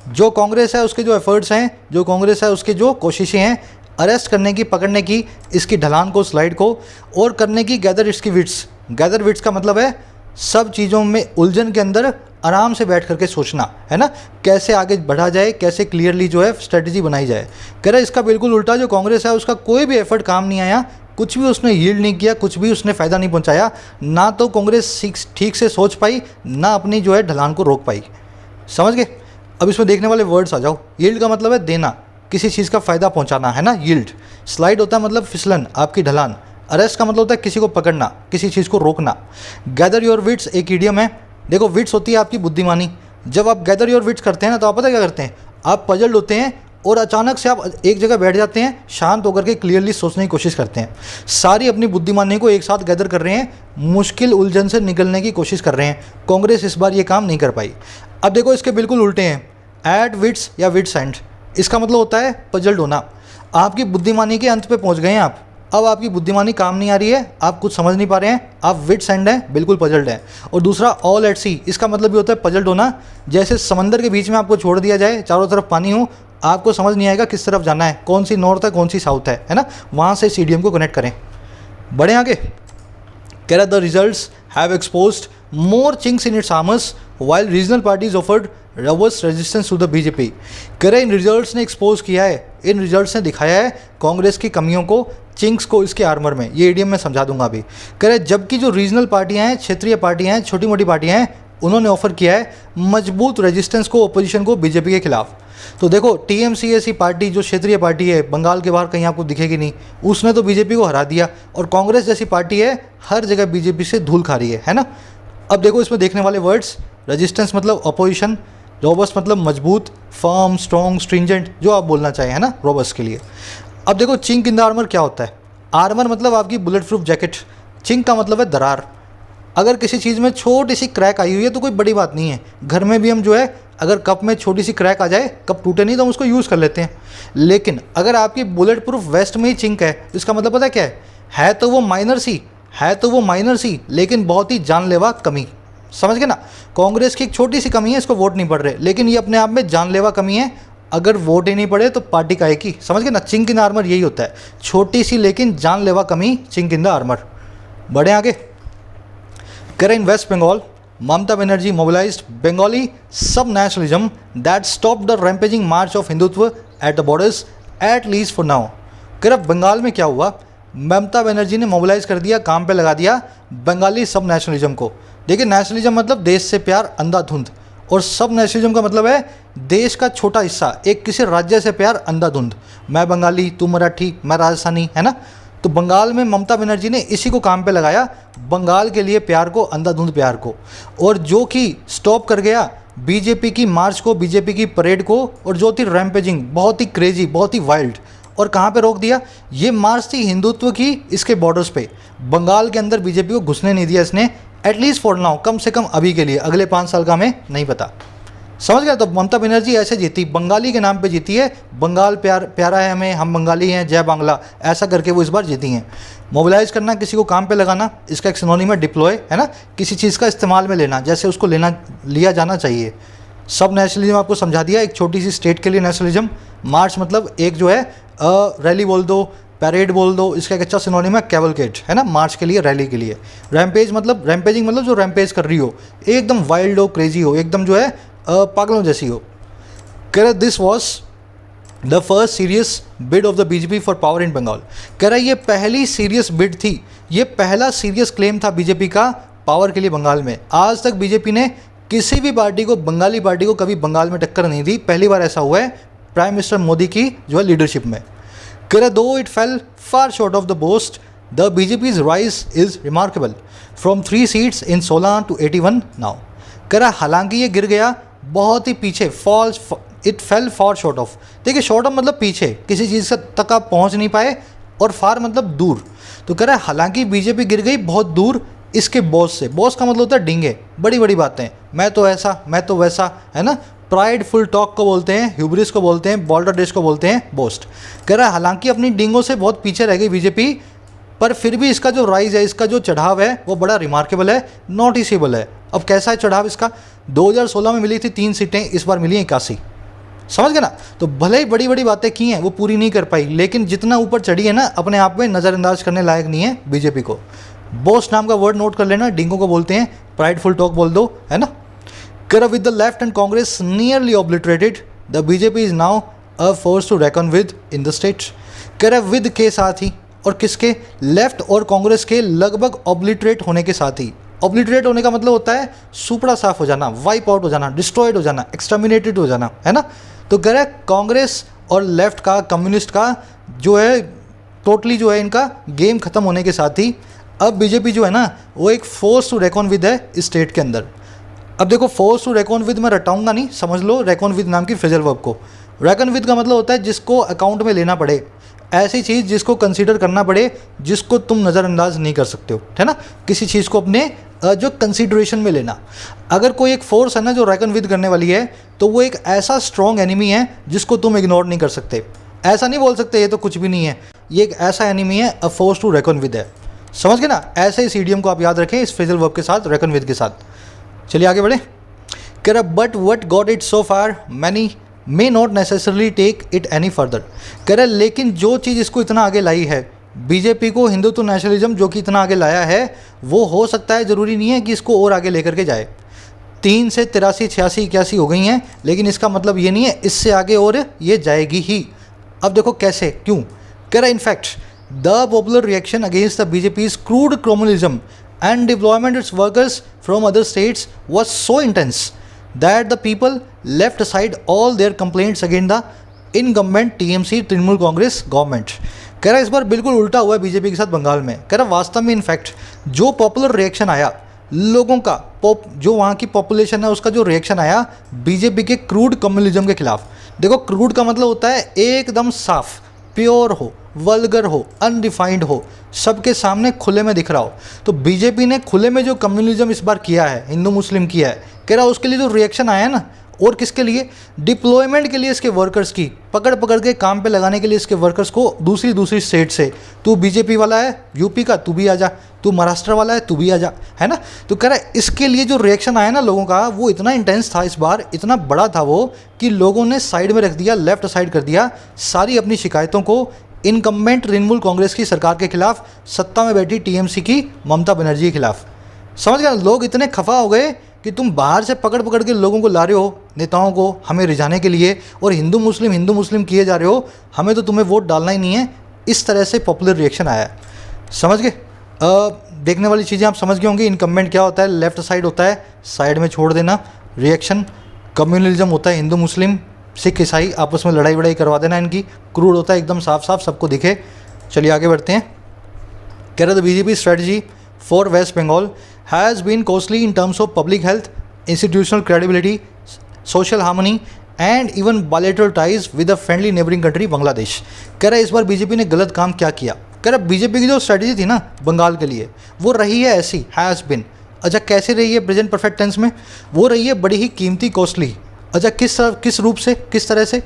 जो कांग्रेस है उसके जो एफर्ट्स हैं, जो कांग्रेस है उसके जो कोशिशें हैं अरेस्ट करने की, पकड़ने की इसकी ढलान को, स्लाइड को, और करने की गैदर इट्स की विट्स। गैदर विट्स का मतलब है सब चीज़ों में उलझन के अंदर आराम से बैठ करके सोचना, है ना, कैसे आगे बढ़ा जाए, कैसे क्लियरली जो है स्ट्रेटजी बनाई जाए। कह रहे इसका बिल्कुल उल्टा जो कांग्रेस है उसका कोई भी एफर्ट काम नहीं आया, कुछ भी उसने यील्ड नहीं किया, कुछ भी उसने फ़ायदा नहीं पहुंचाया। ना तो कांग्रेस ठीक से सोच पाई, ना अपनी जो है ढलान को रोक पाई। समझ गए? अब इसमें देखने वाले वर्ड्स आ जाओ। यील्ड का मतलब है देना, किसी चीज़ का फ़ायदा पहुंचाना, है ना, यील्ड। स्लाइड होता है मतलब फिसलन, आपकी ढलान। अरेस्ट का मतलब होता है किसी को पकड़ना, किसी चीज़ को रोकना। गैदर योर विट्स एक इडियम है। देखो विट्स होती है आपकी बुद्धिमानी। जब आप गैदर योर विट्स करते हैं ना तो आप पता क्या करते हैं, आप पजल्ड होते हैं और अचानक से आप एक जगह बैठ जाते हैं, शांत होकर के क्लियरली सोचने की कोशिश करते हैं, सारी अपनी बुद्धिमानी को एक साथ गैदर कर रहे हैं, मुश्किल उलझन से निकलने की कोशिश कर रहे हैं। कांग्रेस इस बार ये काम नहीं कर पाई। अब देखो इसके बिल्कुल उल्टे हैं, एट विट्स या विट्स एंड। इसका मतलब होता है पजल्ड होना। आपकी बुद्धिमानी के अंत पे पहुंच गए हैं आप, अब आपकी बुद्धिमानी काम नहीं आ रही है, आप कुछ समझ नहीं पा रहे हैं, आप विट्स एंड हैं, बिल्कुल पजल्ड हैं। और दूसरा ऑल एट सी, इसका मतलब भी होता है पजल्ड होना। जैसे समंदर के बीच में आपको छोड़ दिया जाए, चारों तरफ पानी हो, आपको समझ नहीं आएगा किस तरफ जाना है, कौन सी नॉर्थ है कौन सी साउथ है ना। वहाँ से इस इडियम को कनेक्ट करें। बढ़े आगे। कह रहा the results have exposed more chinks in its armours while regional parties offered robust resistance to the BJP. कह रहे इन रिजल्ट्स ने एक्सपोज किया है, इन रिजल्ट्स ने दिखाया है कांग्रेस की कमियों को, चिंक्स को इसके आर्मर में। ये इडियम मैं समझा दूंगा अभी। कह रहे जबकि जो रीजनल पार्टियां हैं, क्षेत्रीय पार्टियां हैं, छोटी मोटी पार्टियां हैं, उन्होंने ऑफर किया है मजबूत रेजिस्टेंस को, अपोजिशन को बीजेपी के खिलाफ। तो देखो टीएमसी ऐसी पार्टी जो क्षेत्रीय पार्टी है, बंगाल के बाहर कहीं आपको दिखेगी नहीं, उसने तो बीजेपी को हरा दिया, और कांग्रेस जैसी पार्टी है हर जगह बीजेपी से धूल खा रही है ना। अब देखो इसमें देखने वाले वर्ड्स, रेजिस्टेंस मतलब अपोजिशन, रोबस्ट मतलब मजबूत, फर्म, स्ट्रॉन्ग, स्ट्रिंजेंट, जो आप बोलना चाहें, है ना, रोबस्ट के लिए। अब देखो चिंक इन द आर्मर क्या होता है। आर्मर मतलब आपकी बुलेट प्रूफ जैकेट, चिंक का मतलब है दरार। अगर किसी चीज़ में छोटी सी क्रैक आई हुई है तो कोई बड़ी बात नहीं है। घर में भी हम जो है अगर कप में छोटी सी क्रैक आ जाए, कप टूटे नहीं तो हम उसको यूज़ कर लेते हैं। लेकिन अगर आपकी बुलेट प्रूफ वेस्ट में ही चिंक है तो इसका मतलब पता क्या है तो वो माइनर सी लेकिन बहुत ही जानलेवा कमी। समझ गए ना। कांग्रेस की एक छोटी सी कमी है, इसको वोट नहीं पड़ रहे, लेकिन ये अपने आप में जानलेवा कमी है। अगर वोट ही नहीं पड़े तो पार्टी का है की। समझ गए ना। चिंक इन द आर्मर यही होता है, छोटी सी लेकिन जानलेवा कमी, चिंक इन द आर्मर। बढ़े आगे। करें in waste Bengal Mamata Banerjee mobilized Bengali sub-nationalism that stopped the rampaging march of Hindutva at the borders, at least for now. कह रहा बंगाल में क्या हुआ, ममता बनर्जी ने मोबिलाइज कर दिया, काम पे लगा दिया बंगाली सब नेशनलिज्म को। देखिए नेशनलिज्म मतलब देश से प्यार अंधाधुंध, और सब नेशनलिज्म का मतलब है देश का छोटा हिस्सा, एक किसी राज्य से प्यार अंधाधुंध। मैं बंगाली, तू मराठी, मैं राजस्थानी, है ना। तो बंगाल में ममता बनर्जी ने इसी को काम पे लगाया, बंगाल के लिए प्यार को, अंधाधुंध प्यार को, और जो कि स्टॉप कर गया बीजेपी की मार्च को, बीजेपी की परेड को, और जो थी रैम्पेजिंग, बहुत ही क्रेजी, बहुत ही वाइल्ड। और कहाँ पे रोक दिया, ये मार्च थी हिंदुत्व की, इसके बॉर्डर्स पे। बंगाल के अंदर बीजेपी को घुसने नहीं दिया इसने, एटलीस्ट फॉर नाउ, कम से कम अभी के लिए, अगले 5 साल का हमें नहीं पता। समझ गया। तो ममता बनर्जी ऐसे जीती, बंगाली के नाम पे जीती है, बंगाल प्यारा है हमें, हम बंगाली हैं, जय बांग्ला, ऐसा करके वो इस बार जीती हैं। मोबिलाइज करना, किसी को काम पे लगाना, इसका एक सिनोनिम है डिप्लॉय, है ना, किसी चीज़ का इस्तेमाल में लेना, जैसे उसको लिया जाना चाहिए। सब नेशनलिज्म आपको समझा दिया, एक छोटी सी स्टेट के लिए नेशनलिज्म। मार्च मतलब एक जो है रैली बोल दो, पैरेड बोल दो, इसका एक अच्छा सिनोनिम है कैवलकेड, है ना, मार्च के लिए, रैली के लिए। रैम्पेजिंग मतलब जो रैम्पेज कर रही हो, एकदम वाइल्ड हो, क्रेजी हो, एकदम जो है पागलों जैसी हो। कह रहा this was the first serious bid of the BJP for power in Bengal. कह रहा ये पहली सीरियस बिड थी, ये पहला सीरियस क्लेम था बीजेपी का पावर के लिए बंगाल में। आज तक बीजेपी ने किसी भी पार्टी को, बंगाली पार्टी को, कभी बंगाल में टक्कर नहीं दी, पहली बार ऐसा हुआ है प्राइम मिनिस्टर मोदी की जो है लीडरशिप में। कह रहा though it fell far short of the boast, the BJP's rise is remarkable from 3 seats in 16 to 81 now. कह रहा हालांकि ये गिर गया बहुत ही पीछे, it fell far short of. देखिए शॉर्ट ऑफ मतलब पीछे, किसी चीज़ तक आप पहुंच नहीं पाए, और फार मतलब दूर। तो कह रहा है हालांकि बीजेपी गिर गई बहुत दूर इसके बॉस से। बॉस का मतलब होता है डींगे, बड़ी बड़ी बातें, मैं तो ऐसा मैं तो वैसा, है ना। प्राइडफुल टॉक को बोलते हैं, ह्यूब्रिस को बोलते हैं, बॉल्डरडिश को बोलते हैं बोस्ट। कह रहा है हालांकि अपनी डींगों से बहुत पीछे रह गई बीजेपी, पर फिर भी इसका जो राइज है, इसका जो चढ़ाव है वो बड़ा रिमार्केबल है, नोटिसेबल है। अब कैसा है चढ़ाव इसका? 2016 में मिली थी 3 सीटें, इस बार मिली 81। समझ गए ना। तो भले ही बड़ी बड़ी बातें की हैं, वो पूरी नहीं कर पाई, लेकिन जितना ऊपर चढ़ी है ना, अपने आप में नज़रअंदाज करने लायक नहीं है बीजेपी को। बोस्ट नाम का वर्ड नोट कर लेना, डिंगो को बोलते हैं, प्राइडफुल टॉक बोल दो, है ना। कर with the left and Congress nearly obliterated, the BJP is now a force to reckon with in the state. कर विद के साथ ही, और किसके? लेफ्ट और कांग्रेस के लगभग ऑब्लिटरेट होने के साथ ही। ऑब्लिटरेट होने का मतलब होता है सुपड़ा साफ हो जाना, वाइप आउट हो जाना, डिस्ट्रॉयड हो जाना, एक्सटर्मिनेटेड हो जाना, है ना। तो कह रहा है कांग्रेस और लेफ्ट का, कम्युनिस्ट का जो है टोटली जो है इनका गेम खत्म होने के साथ ही अब बीजेपी जो है ना वो एक फोर्स टू रेकॉन विद है स्टेट के अंदर। अब देखो फोर्स टू रेकॉन विद मैं रटाऊंगा नहीं, समझ लो रेकॉन विद नाम की फ्रेजल वर्ब को। रेकॉन विद का मतलब होता है जिसको अकाउंट में लेना पड़े, ऐसी चीज़ जिसको कंसीडर करना पड़े, जिसको तुम नज़रअंदाज नहीं कर सकते हो, है ना। किसी चीज़ को अपने जो कंसीडरेशन में लेना। अगर कोई एक फोर्स है ना जो रेकन विद करने वाली है, तो वो एक ऐसा स्ट्रॉन्ग एनिमी है जिसको तुम इग्नोर नहीं कर सकते। ऐसा नहीं बोल सकते ये तो कुछ भी नहीं है, ये एक ऐसा एनिमी है, a force to reckon with है। समझ गए ना। ऐसे इस इडियम को आप याद रखें इस फ्रेजल वर्ब के साथ, रेकन विद के साथ। चलिए आगे बढ़े। कह रहा but what got it so far many may not necessarily take it any further. कह रहा लेकिन जो चीज़ इसको इतना आगे लाई है, बीजेपी को हिंदुत्व नेशनलिज्म जो कि इतना आगे लाया है, वो हो सकता है, ज़रूरी नहीं है कि इसको और आगे लेकर के जाए। 3 से 83, 86, 81 हो गई हैं, लेकिन इसका मतलब ये नहीं है इससे आगे और ये जाएगी ही। अब देखो कैसे, क्यों। कह रहा in fact the popular reaction against the BJP's crude communism and deployment its workers from other states was so intense that the people left aside all their complaints against the incumbent TMC Trinamool Congress government. कह रहा इस बार बिल्कुल उल्टा हुआ है BJP के साथ बंगाल में। कह रहा वास्तव में इनफैक्ट जो पॉपुलर रिएक्शन आया लोगों का, जो वहाँ की पॉपुलेशन है उसका जो रिएक्शन आया बीजेपी के क्रूड कम्युनिज्म के खिलाफ। देखो क्रूड का मतलब होता है एकदम साफ, प्योर हो, वल्गर हो, अनडिफाइंड हो, सबके सामने खुले में दिख रहा हो। तो बीजेपी ने खुले में जो कम्युनिज्म इस बार किया है, हिंदू मुस्लिम किया है, कह रहा उसके लिए जो रिएक्शन आया ना, और किसके लिए? डिप्लॉयमेंट के लिए इसके वर्कर्स की, पकड़ पकड़ के काम पे लगाने के लिए इसके वर्कर्स को दूसरी स्टेट से। तू बीजेपी वाला है यूपी का, तू भी आ जा, तू महाराष्ट्र वाला है, तू भी आ जा, है ना। तो कह रहा है इसके लिए जो रिएक्शन आया ना लोगों का, वो इतना इंटेंस था इस बार, इतना बड़ा था वो, कि लोगों ने साइड में रख दिया, लेफ्ट साइड कर दिया सारी अपनी शिकायतों को इनकम्बेंट तृणमूल कांग्रेस की सरकार के खिलाफ, सत्ता में बैठी टीएमसी की ममता बनर्जी के खिलाफ। समझ गए। लोग इतने खफा हो गए कि तुम बाहर से पकड़ पकड़ के लोगों को ला रहे हो, नेताओं को हमें रिझाने के लिए, और हिंदू मुस्लिम किए जा रहे हो, हमें तो तुम्हें वोट डालना ही नहीं है। इस तरह से पॉपुलर रिएक्शन आया है। समझ गए। देखने वाली चीज़ें आप समझ गए होंगे। इनकम्बेंट क्या होता है? लेफ्ट साइड होता है, साइड में छोड़ देना। रिएक्शन कम्युनलिज्म होता है, हिंदू मुस्लिम सिख ईसाई आपस में लड़ाई वड़ाई करवा देना इनकी। क्रूड होता है एकदम साफ साफ, सबको दिखे। चलिए आगे बढ़ते हैं। कह रहे the BJP strategy for West Bengal has been costly in terms of public health, institutional credibility, social harmony and even bilateral ties with a friendly neighbouring country Bangladesh. कह रहा है इस बार बीजेपी ने गलत काम क्या किया। कह रहा बीजेपी की जो स्ट्रेटजी थी ना बंगाल के लिए, वो रही है ऐसी, हैज़ बिन। अच्छा कैसे रही है प्रेजेंट परफेक्ट टेंस में? वो रही है बड़ी ही कीमती, कॉस्टली। अच्छा किस रूप से, किस तरह से?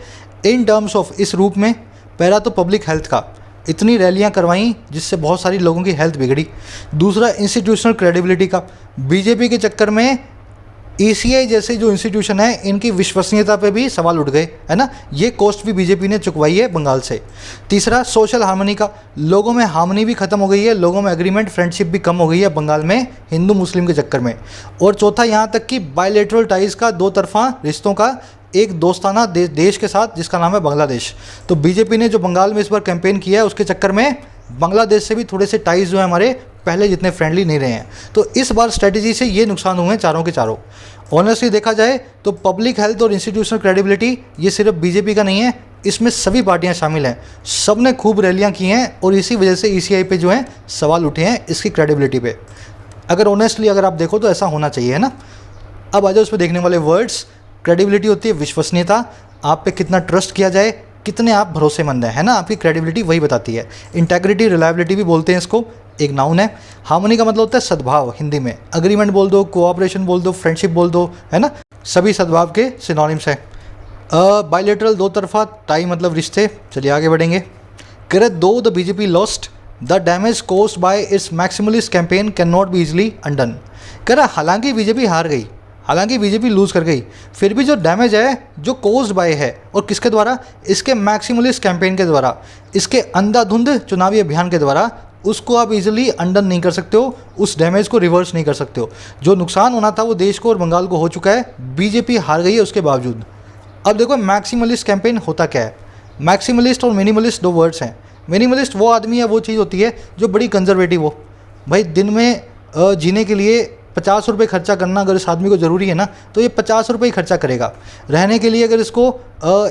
इन टर्म्स ऑफ, इस रूप में। पहला तो पब्लिक हेल्थ का, इतनी रैलियां करवाई जिससे बहुत सारी लोगों की हेल्थ बिगड़ी। दूसरा इंस्टीट्यूशनल क्रेडिबिलिटी का, बीजेपी के चक्कर में ईसीआई जैसे जो इंस्टीट्यूशन है इनकी विश्वसनीयता पे भी सवाल उठ गए, है ना। ये कॉस्ट भी बीजेपी ने चुकवाई है बंगाल से। तीसरा सोशल हार्मनी का, लोगों में हार्मनी भी खत्म हो गई है, लोगों में एग्रीमेंट, फ्रेंडशिप भी कम हो गई है बंगाल में हिंदू मुस्लिम के चक्कर में। और चौथा यहाँ तक कि बायलैटरल टाइज का, दो तरफा रिश्तों का एक दोस्ताना देश के साथ जिसका नाम है बांग्लादेश। तो बीजेपी ने जो बंगाल में इस बार कैंपेन किया है उसके चक्कर में बांग्लादेश से भी थोड़े से टाइज जो है हमारे पहले जितने फ्रेंडली नहीं रहे हैं। तो इस बार स्ट्रेटजी से ये नुकसान हुए हैं चारों के चारों। ऑनेस्टली देखा जाए तो पब्लिक हेल्थ और इंस्टीट्यूशनल क्रेडिबिलिटी ये सिर्फ बीजेपी का नहीं है, इसमें सभी पार्टियां शामिल हैं। सब ने खूब रैलियां की हैं और इसी वजह से ईसीआई पे जो है सवाल उठे हैं इसकी क्रेडिबिलिटी पे। अगर ऑनेस्टली अगर आप देखो तो ऐसा होना चाहिए, है ना। अब आ जाओ उस पर देखने वाले वर्ड्स। क्रेडिबिलिटी होती है विश्वसनीयता, आप पे कितना ट्रस्ट किया जाए, कितने आप भरोसेमंद हैं, है ना, आपकी क्रेडिबिलिटी वही बताती है। इंटेग्रिटी, रिलायबिलिटी भी बोलते हैं इसको, एक नाउन है। हार्मनी का मतलब होता है सद्भाव, हिंदी में अग्रीमेंट बोल दो, कोऑपरेशन बोल दो, फ्रेंडशिप बोल दो, है ना, सभी सद्भाव के सिनोनिम्स हैं। बायलैटरल, दो तरफा, टाई मतलब रिश्ते। चलिए आगे बढ़ेंगे। कह रहे दो the BJP lost the damage caused by it's maximalist campaign can not be easily undone. कह रहा हालांकि बीजेपी हार गई, हालांकि बीजेपी लूज़ कर गई, फिर भी जो डैमेज है जो कोज्ड बाय है, और किसके द्वारा, इसके मैक्सिमलिस्ट कैंपेन के द्वारा, इसके अंधाधुंध चुनावी अभियान के द्वारा, उसको आप इजीली अंडन नहीं कर सकते हो, उस डैमेज को रिवर्स नहीं कर सकते हो। जो नुकसान होना था वो देश को और बंगाल को हो चुका है, बीजेपी हार गई है उसके बावजूद। अब देखो मैक्सिमलिस्ट कैंपेन होता क्या है। मैक्सिमलिस्ट और मिनिमलिस्ट दो वर्ड्स हैं। मिनिमलिस्ट वो आदमी या वो चीज़ होती है जो बड़ी कंजर्वेटिव हो। भाई दिन में जीने के लिए 50 रुपये खर्चा करना अगर इस आदमी को ज़रूरी है ना, तो ये 50 रुपये ही खर्चा करेगा। रहने के लिए अगर इसको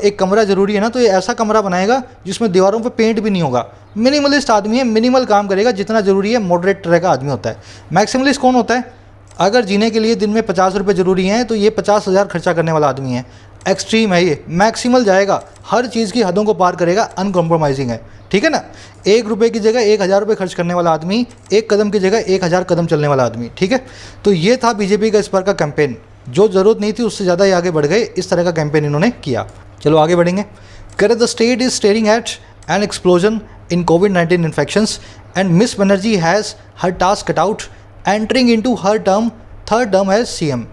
एक कमरा ज़रूरी है ना, तो ये ऐसा कमरा बनाएगा जिसमें दीवारों पे पेंट भी नहीं होगा। मिनिमलिस्ट आदमी है, मिनिमल काम करेगा, जितना ज़रूरी है, मॉडरेट तरह का आदमी होता है। मैक्सिमलिस्ट कौन होता है, अगर जीने के लिए दिन में 50 रुपये ज़रूरी हैं तो ये 50,000 खर्चा करने वाला आदमी है। एक्सट्रीम है ये, मैक्सिमल जाएगा, हर चीज़ की हदों को पार करेगा, अनकॉम्प्रोमाइजिंग है, ठीक है ना। 1 रुपये की जगह 1,000 रुपये खर्च करने वाला आदमी, 1 कदम की जगह 1,000 कदम चलने वाला आदमी, ठीक है। तो ये था बीजेपी का इस बार का कैंपेन, जो ज़रूरत नहीं थी उससे ज़्यादा ही आगे बढ़ गए, इस तरह का कैंपेन इन्होंने किया। चलो आगे बढ़ेंगे। करे the state is staring at an explosion in कोविड-19 infections and miss Banerjee has her task cut out entering into her third term as CM।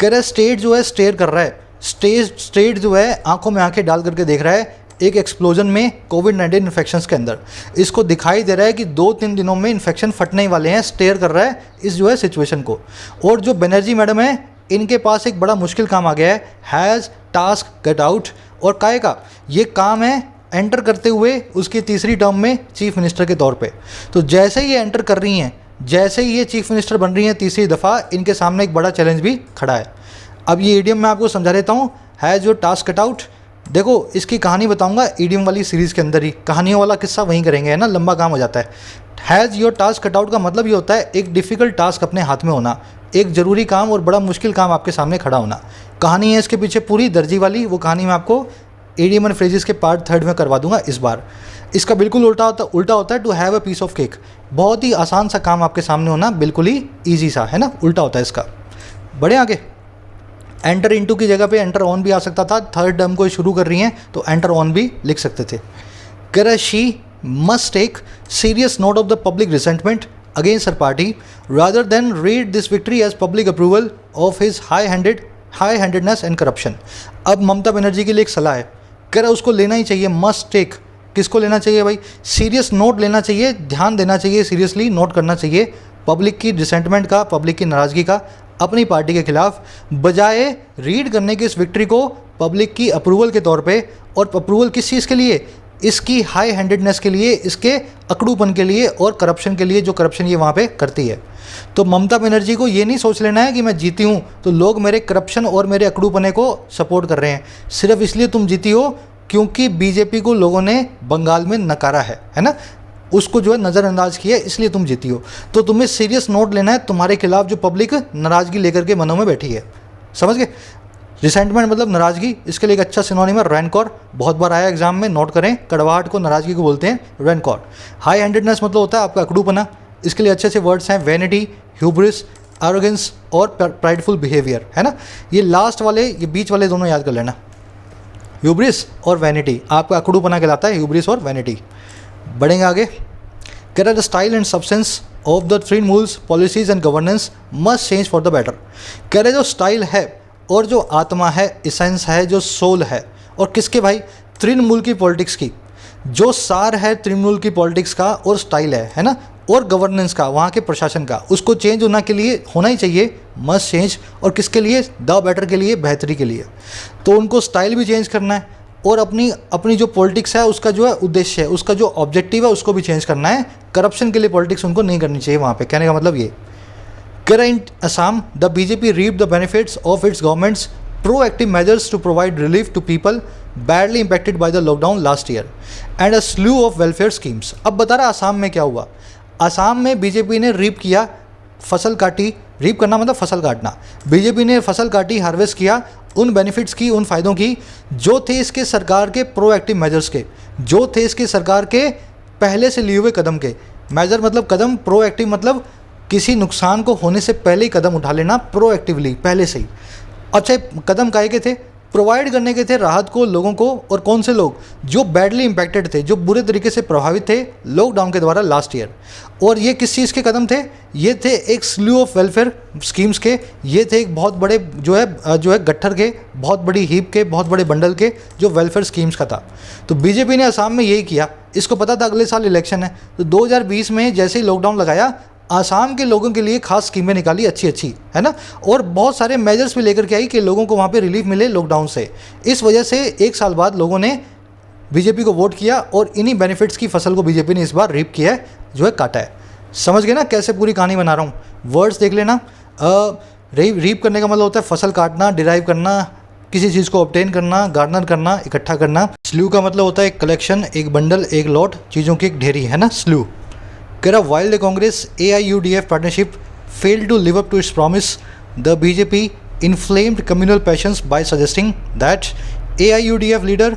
कह रहे स्टेट जो है स्टेयर कर रहा है, स्टेट जो है आंखों में आंखें डाल करके देख रहा है एक एक्सप्लोजन में कोविड-19 इन्फेक्शंस के अंदर। इसको दिखाई दे रहा है कि 2-3 दिनों में इन्फेक्शन फटने ही वाले हैं, स्टेयर कर रहा है इस जो है सिचुएशन को। और जो बनर्जी मैडम है, इनके पास एक बड़ा मुश्किल काम आ गया है, हैज़ टास्क कट आउट। और काहे का ये काम है, एंटर करते हुए उसकी तीसरी टर्म में चीफ मिनिस्टर के तौर पे। तो जैसे ही ये एंटर कर रही हैं, जैसे ही ये चीफ मिनिस्टर बन रही हैं तीसरी दफ़ा, इनके सामने एक बड़ा चैलेंज भी खड़ा है। अब ये ईडियम मैं आपको समझा देता हूँ, has your task cut out. देखो इसकी कहानी बताऊंगा ईडियम वाली सीरीज़ के अंदर ही, कहानियों वाला किस्सा वहीं करेंगे, है ना, लंबा काम हो जाता है। Has your task cut out का मतलब ये होता है एक डिफ़िकल्ट टास्क अपने हाथ में होना, एक ज़रूरी काम और बड़ा मुश्किल काम आपके सामने खड़ा होना। कहानी है इसके पीछे पूरी दर्जी वाली, वो कहानी मैं आपको ईडियम एंड फ्रेजेस के पार्ट 3 में करवा दूंगा इस बार। इसका बिल्कुल उल्टा होता है to have a piece of cake. बहुत ही आसान सा काम आपके सामने होना, बिल्कुल ही ईजी सा, है ना, उल्टा होता है इसका। बढ़े आगे। एंटर इनटू की जगह पे एंटर ऑन भी आ सकता था, थर्ड टर्म को शुरू कर रही हैं तो एंटर ऑन भी लिख सकते थे। कर she must take serious note of the public resentment against her party rather than read this victory as public approval of his high handedness and corruption. अब ममता बनर्जी के लिए एक सलाह है, कह रहा उसको लेना ही चाहिए, मस्ट टेक। किसको लेना चाहिए भाई, सीरियस नोट लेना चाहिए, ध्यान देना चाहिए, सीरियसली नोट करना चाहिए पब्लिक की रिसेंटमेंट का, पब्लिक की नाराज़गी का अपनी पार्टी के खिलाफ, बजाय रीड करने की इस विक्ट्री को पब्लिक की अप्रूवल के तौर पे। और अप्रूवल किस चीज़ के लिए, इसकी हाई हैंडेडनेस के लिए, इसके अकड़ूपन के लिए और करप्शन के लिए, जो करप्शन ये वहाँ पे करती है। तो ममता बनर्जी को ये नहीं सोच लेना है कि मैं जीती हूँ तो लोग मेरे करप्शन और मेरे अकड़ूपने को सपोर्ट कर रहे हैं, सिर्फ इसलिए तुम जीती हो क्योंकि बीजेपी को लोगों ने बंगाल में नकारा है ना, उसको जो है नज़रअंदाज किया, इसलिए तुम जीती हो। तो तुम्हें सीरियस नोट लेना है तुम्हारे खिलाफ जो पब्लिक नाराज़गी लेकर के मनों में बैठी है, समझ गए। रिसेंटमेंट मतलब नाराज़गी, इसके लिए एक अच्छा सिनोनिम है रैनकॉर, बहुत बार आया एग्जाम में, नोट करें। कड़वाहट को नाराज़गी को बोलते हैं रैनकॉर। हाई हैंडेडनेस मतलब होता है आपका अकड़ूपना, इसके लिए अच्छे अच्छे वर्ड्स हैं वैनिटी, ह्यूब्रिस, एरोगेंस और प्राइडफुल बिहेवियर, है ना। ये लास्ट वाले, ये बीच वाले दोनों याद कर लेना, ह्यूब्रिस और वैनिटी, आपका अकड़ूपना कहलाता है ह्यूब्रिस और वैनिटी। बढ़ेंगे आगे। कह रहा the style and substance of the Trinamool's policies and governance must change for the better. कह रहे जो स्टाइल है और जो आत्मा है, इसेंस है, जो सोल है, और किसके भाई, तृणमूल की पॉलिटिक्स की, जो सार है तृणमूल की पॉलिटिक्स का और स्टाइल है ना, और गवर्नेंस का, वहाँ के प्रशासन का, उसको चेंज होना के लिए होना ही चाहिए, मस्ट चेंज। और किसके लिए, द बेटर के लिए, बेहतरी के लिए। तो उनको स्टाइल भी चेंज करना है और अपनी जो पॉलिटिक्स है उसका जो है उद्देश्य है, उसका जो ऑब्जेक्टिव है उसको भी चेंज करना है। करप्शन के लिए पॉलिटिक्स उनको नहीं करनी चाहिए वहाँ पे, कहने का मतलब ये। Current Assam, the BJP reaped the benefits of its government's proactive measures to provide relief to people badly impacted by the lockdown last year and a slew of welfare schemes। अब बता रहा असम में क्या हुआ। असम में बीजेपी ने reap किया, फसल काटी, रीप करना मतलब फसल काटना। बीजेपी ने फसल काटी, हार्वेस्ट किया उन बेनिफिट्स की, उन फ़ायदों की जो थे इसके सरकार के प्रोएक्टिव मेजर्स के, जो थे इसके सरकार के पहले से लिए हुए कदम के। मेजर मतलब कदम, प्रोएक्टिव मतलब किसी नुकसान को होने से पहले ही कदम उठा लेना, प्रोएक्टिवली, पहले से ही। अच्छा, कदम काहे के थे? प्रोवाइड करने के थे राहत को लोगों को। और कौन से लोग? जो बैडली इम्पैक्टेड थे, जो बुरे तरीके से प्रभावित थे लॉकडाउन के द्वारा लास्ट ईयर। और ये किस चीज़ के कदम थे? ये थे एक स्लू ऑफ वेलफेयर स्कीम्स के, ये थे एक बहुत बड़े जो है गट्ठर के, बहुत बड़ी हीप के, बहुत बड़े बंडल के, जो वेलफेयर स्कीम्स का था। तो बीजेपी ने असम में यही किया। इसको पता था अगले साल इलेक्शन है, तो 2020 में जैसे ही लॉकडाउन लगाया, आसाम के लोगों के लिए खास स्कीमें निकाली, अच्छी अच्छी, है ना। और बहुत सारे मेजर्स भी लेकर के आई कि लोगों को वहाँ पे रिलीफ मिले लॉकडाउन से। इस वजह से 1 साल बाद लोगों ने बीजेपी को वोट किया और इन्हीं बेनिफिट्स की फसल को बीजेपी ने इस बार रीप किया है, जो है काटा है। समझ गए ना कैसे पूरी कहानी बना रहा हूँ? वर्ड्स देख लेना। रीप करने का मतलब होता है फसल काटना, डिराइव करना, किसी चीज़ को ऑब्टेन करना, गार्नर करना, इकट्ठा करना। स्लू का मतलब होता है एक कलेक्शन, एक बंडल, एक लॉट, चीज़ों की एक ढेरी, है ना, स्लू। कह रहा while the Congress AIUDF partnership failed to live up to its promise, the BJP inflamed communal passions by suggesting that AIUDF leader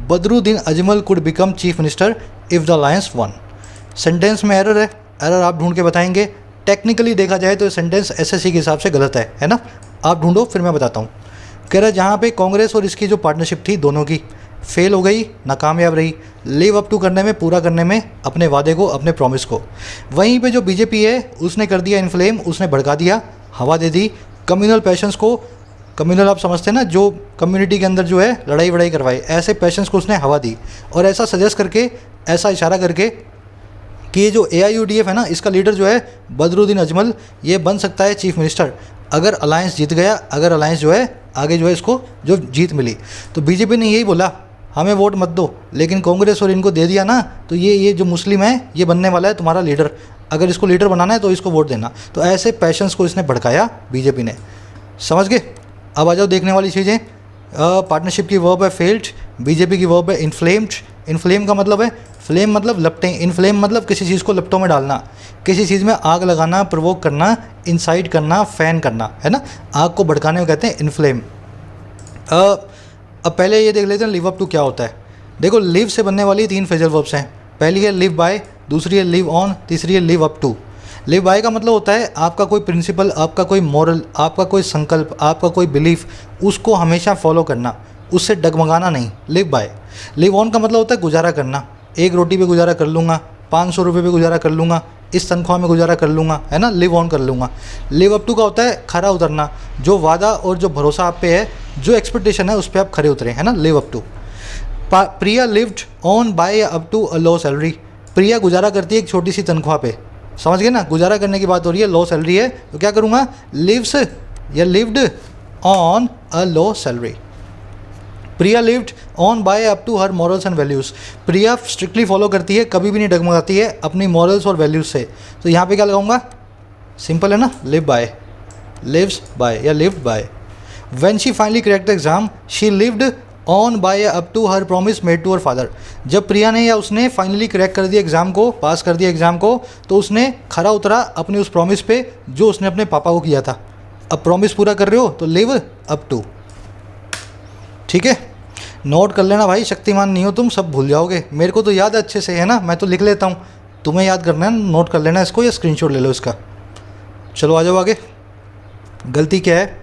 Badruddin Ajmal could become chief minister if the alliance won. Sentence में error है, error आप ढूंढ के बताएंगे। Technically देखा जाए तो sentence SSC के हिसाब से गलत है ना। आप ढूंढो, फिर मैं बताता हूँ। कह रहा जहाँ पे कांग्रेस और इसकी जो पार्टनरशिप थी दोनों की फेल हो गई, नाकामयाब रही लिव अप टू करने में, पूरा करने में अपने वादे को, अपने प्रॉमिस को। वहीं पे जो बीजेपी है उसने कर दिया इन्फ्लेम, उसने भड़का दिया, हवा दे दी कम्युनल पैशंस को। कम्युनल आप समझते हैं ना, जो कम्युनिटी के अंदर जो है लड़ाई वड़ाई करवाए, ऐसे पैशंस को उसने हवा दी। और ऐसा सजेस्ट करके, ऐसा इशारा करके कि ये जो AIUDF है ना, इसका लीडर जो है बदरुद्दीन अजमल, ये बन सकता है चीफ मिनिस्टर अगर अलायंस जीत गया, अगर अलायंस जो है आगे जो है इसको जो जीत मिली। तो बीजेपी ने यही बोला, हमें वोट मत दो, लेकिन कांग्रेस और इनको दे दिया ना, तो ये जो मुस्लिम है ये बनने वाला है तुम्हारा लीडर, अगर इसको लीडर बनाना है तो इसको वोट देना। तो ऐसे पैशंस को इसने भड़काया बीजेपी ने। समझ गए? अब आ जाओ देखने वाली चीज़ें। पार्टनरशिप की वर्ब है फेल्ड, बीजेपी की वर्ब है इन्फ्लेम्ड। इन्फ्लेम का मतलब है, फ्लेम मतलब लपटें, इन्फ्लेम मतलब किसी चीज़ को लपटों में डालना, किसी चीज़ में आग लगाना, प्रोवोक करना, इंसाइट करना, फैन करना, है ना। आग को भड़काने को कहते हैं इन्फ्लेम। अब पहले ये देख लेते हैं लिव अप टू क्या होता है। देखो, लिव से बनने वाली 3 फ्रेजल वर्ब्स हैं। पहली है लिव बाय, दूसरी है लिव ऑन, तीसरी है live up to. Live by का मतलब होता है आपका कोई प्रिंसिपल, आपका कोई मॉरल, आपका कोई संकल्प, आपका कोई बिलीफ, उसको हमेशा फॉलो करना, उससे डगमगाना नहीं, लिव बाय। लिव ऑन का मतलब होता है गुजारा करना, 1 रोटी पे गुजारा कर लूँगा, 500 रुपये पे गुजारा कर लूँगा, इस तनख्वाह में गुजारा कर लूँगा, है ना, लिव ऑन कर लूँगा। लिव अप टू का होता है खरा उतरना, जो वादा और जो भरोसा आप पे है, जो एक्सपेक्टेशन है उस पर आप खरे उतरे, है ना, live up to. Priya lived on by up to a low salary. Priya गुजारा करती है एक छोटी सी तनख्वाह पे। समझ गए ना, गुजारा करने की बात हो रही है, लो सैलरी है, तो क्या करूँगा, लिव्स या lived on a low salary. Priya lived on by up to her morals and values. Priya strictly follow करती है, कभी भी नहीं डगमगाती है अपनी मॉरल्स और वैल्यूज़ से। तो यहाँ पे क्या लगाऊंगा, सिंपल है ना, लिव बाय, लिव्स बाय या lived by. When she finally cracked the exam she lived on by up to her promise made to her father. जब प्रिया ने या उसने फाइनली क्रैक कर दिया एग्ज़ाम को, पास कर दिया एग्ज़ाम को, तो उसने खरा उतरा अपने उस प्रॉमिस पे जो उसने अपने पापा को किया था। अब प्रॉमिस पूरा कर रहे हो तो लिव अप टू। ठीक है, नोट कर लेना भाई, शक्तिमान नहीं हो तुम, सब भूल जाओगे। मेरे को तो याद है अच्छे से, है ना, मैं तो लिख लेता हूँ, तुम्हें याद करना है, नोट कर लेना इसको या स्क्रीनशॉट ले लो इसका। चलो आ जाओ आगे। गलती क्या है?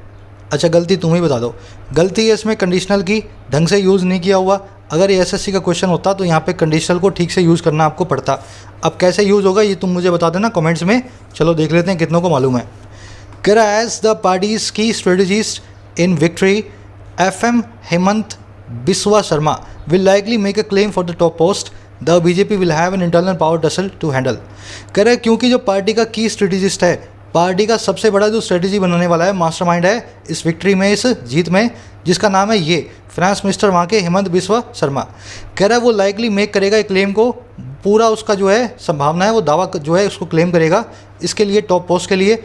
अच्छा, गलती तुम ही बता दो। गलती है इसमें कंडीशनल की ढंग से यूज़ नहीं किया हुआ। अगर ये SSC का क्वेश्चन होता तो यहाँ पे कंडीशनल को ठीक से यूज़ करना आपको पड़ता। अब कैसे यूज़ होगा ये तुम मुझे बता देना कमेंट्स में। चलो देख लेते हैं कितनों को मालूम है। कह रहा एज द पार्टीज की strategist in victory FM Hemant Biswa Sharma will likely make a claim for the top post. The BJP will have an internal power tussle to handle. कह रहे क्योंकि जो पार्टी का की स्ट्रेटेजिस्ट है, पार्टी का सबसे बड़ा जो स्ट्रेटजी बनाने वाला है, मास्टरमाइंड है इस विक्ट्री में, इस जीत में, जिसका नाम है ये फाइनेंस मिनिस्टर वहाँ के हेमंत बिस्वा शर्मा। कह रहा है वो लाइकली मेक करेगा एक क्लेम को, पूरा उसका जो है संभावना है, वो दावा जो है उसको क्लेम करेगा इसके लिए, टॉप पोस्ट के लिए,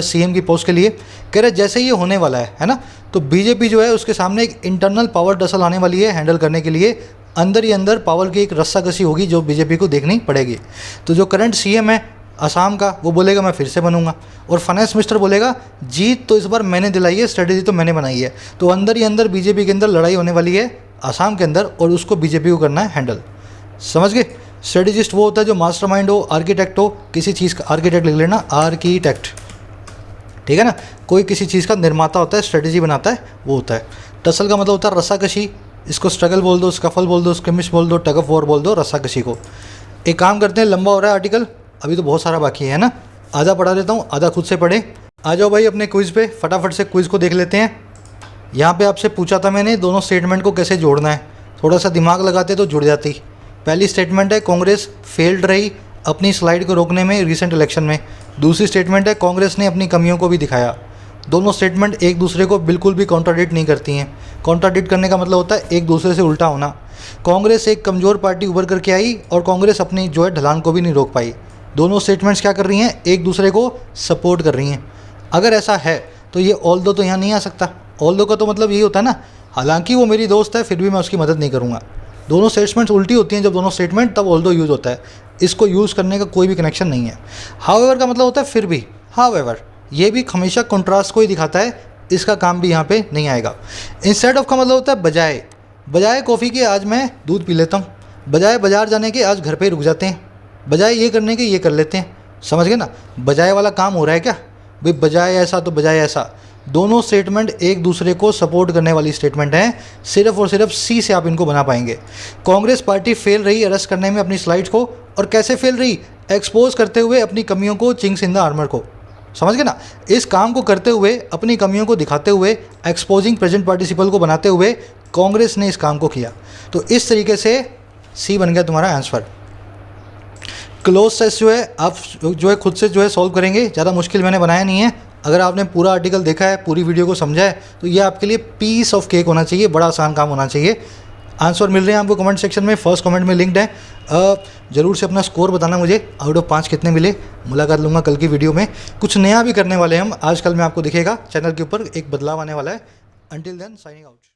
CM की पोस्ट के लिए। कह रहे जैसे ये होने वाला है ना, तो बीजेपी जो है उसके सामने एक इंटरनल पावर टसल आने वाली है हैंडल करने के लिए। अंदर ही अंदर पावर की एक रस्साकसी होगी जो बीजेपी को देखनी पड़ेगी। तो जो करंट CM है असम का, वो बोलेगा मैं फिर से बनूंगा। और फाइनेंस मिनिस्टर बोलेगा जीत तो इस बार मैंने दिलाई है, स्ट्रेटेजी तो मैंने बनाई है। तो अंदर ही अंदर बीजेपी के अंदर लड़ाई होने वाली है असम के अंदर, और उसको बीजेपी को करना है हैंडल। समझ गए? स्ट्रेटेजिस्ट वो होता है जो मास्टरमाइंड हो, आर्किटेक्ट हो किसी चीज़ का, आर्किटेक्ट लिख लेना, आर्किटेक्ट, ठीक है ना। कोई किसी चीज़ का निर्माता होता है, स्ट्रेटेजी बनाता है, वो होता है। टसल का मतलब होता है रस्साकशी, इसको स्ट्रगल बोल दो, स्कफल बोल दो, स्किमिश बोल दो, टग ऑफ वॉर बोल दो, रस्साकशी को। एक काम करते हैं, लंबा हो रहा है आर्टिकल, अभी तो बहुत सारा बाकी है ना, आधा पढ़ा देता हूँ, आधा खुद से पढ़े। आ जाओ भाई अपने क्विज़ पे, फटाफट से क्विज़ को देख लेते हैं। यहाँ पे आपसे पूछा था मैंने दोनों स्टेटमेंट को कैसे जोड़ना है, थोड़ा सा दिमाग लगाते तो जुड़ जाती। पहली स्टेटमेंट है कांग्रेस फेल्ड रही अपनी स्लाइड को रोकने में रिसेंट इलेक्शन में। दूसरी स्टेटमेंट है कांग्रेस ने अपनी कमियों को भी दिखाया। दोनों स्टेटमेंट एक दूसरे को बिल्कुल भी कॉन्ट्राडिक्ट नहीं करती हैं। कॉन्ट्राडिक्ट करने का मतलब होता है एक दूसरे से उल्टा होना। कांग्रेस एक कमज़ोर पार्टी उभर करके आई और कांग्रेस अपनी जो है ढलान को भी नहीं रोक पाई। दोनों स्टेटमेंट्स क्या कर रही हैं, एक दूसरे को सपोर्ट कर रही हैं। अगर ऐसा है तो ये ऑल दो तो यहाँ नहीं आ सकता। ऑल दो का तो मतलब यही होता है ना, हालांकि वो मेरी दोस्त है फिर भी मैं उसकी मदद नहीं करूँगा। दोनों स्टेटमेंट्स उल्टी होती हैं जब दोनों स्टेटमेंट, तब ऑल दो यूज़ होता है। इसको यूज़ करने का कोई भी कनेक्शन नहीं है। हाउएवर का मतलब होता है फिर भी, हाउएवर ये भी हमेशा कंट्रास्ट को ही दिखाता है, इसका काम भी यहाँ पे नहीं आएगा। इंस्टेड ऑफ का मतलब होता है बजाय, बजाय कॉफ़ी के आज मैं दूध पी लेता हूँ, बजाय बाजार जाने के आज घर पे रुक जाते हैं, बजाय ये करने के ये कर लेते हैं। समझ गए ना, बजाय वाला काम हो रहा है क्या भाई, बजाय ऐसा तो बजाय ऐसा। दोनों स्टेटमेंट एक दूसरे को सपोर्ट करने वाली स्टेटमेंट हैं, सिर्फ और सिर्फ सी से आप इनको बना पाएंगे। कांग्रेस पार्टी फेल रही अरेस्ट करने में अपनी स्लाइड्स को, और कैसे फेल रही, एक्सपोज करते हुए अपनी कमियों को, चिंग्स इन द आर्मर को। समझ गए ना, इस काम को करते हुए, अपनी कमियों को दिखाते हुए, एक्सपोजिंग प्रेजेंट पार्टिसिपल को बनाते हुए कांग्रेस ने इस काम को किया। तो इस तरीके से सी बन गया तुम्हारा आंसर। क्लोज टेस्ट जो है आप जो है खुद से जो है सॉल्व करेंगे, ज़्यादा मुश्किल मैंने बनाया नहीं है। अगर आपने पूरा आर्टिकल देखा है, पूरी वीडियो को समझा है, तो ये आपके लिए पीस ऑफ केक होना चाहिए, बड़ा आसान काम होना चाहिए। आंसर मिल रहे हैं आपको कमेंट सेक्शन में, फर्स्ट कमेंट में लिंक्ड है। ज़रूर से अपना स्कोर बताना मुझे, आउट ऑफ 5 कितने मिले। मुलाकात लूँगा कल की वीडियो में, कुछ नया भी करने वाले हम। आजकल में आपको दिखेगा चैनल के ऊपर एक बदलाव आने वाला है। Until then signing out.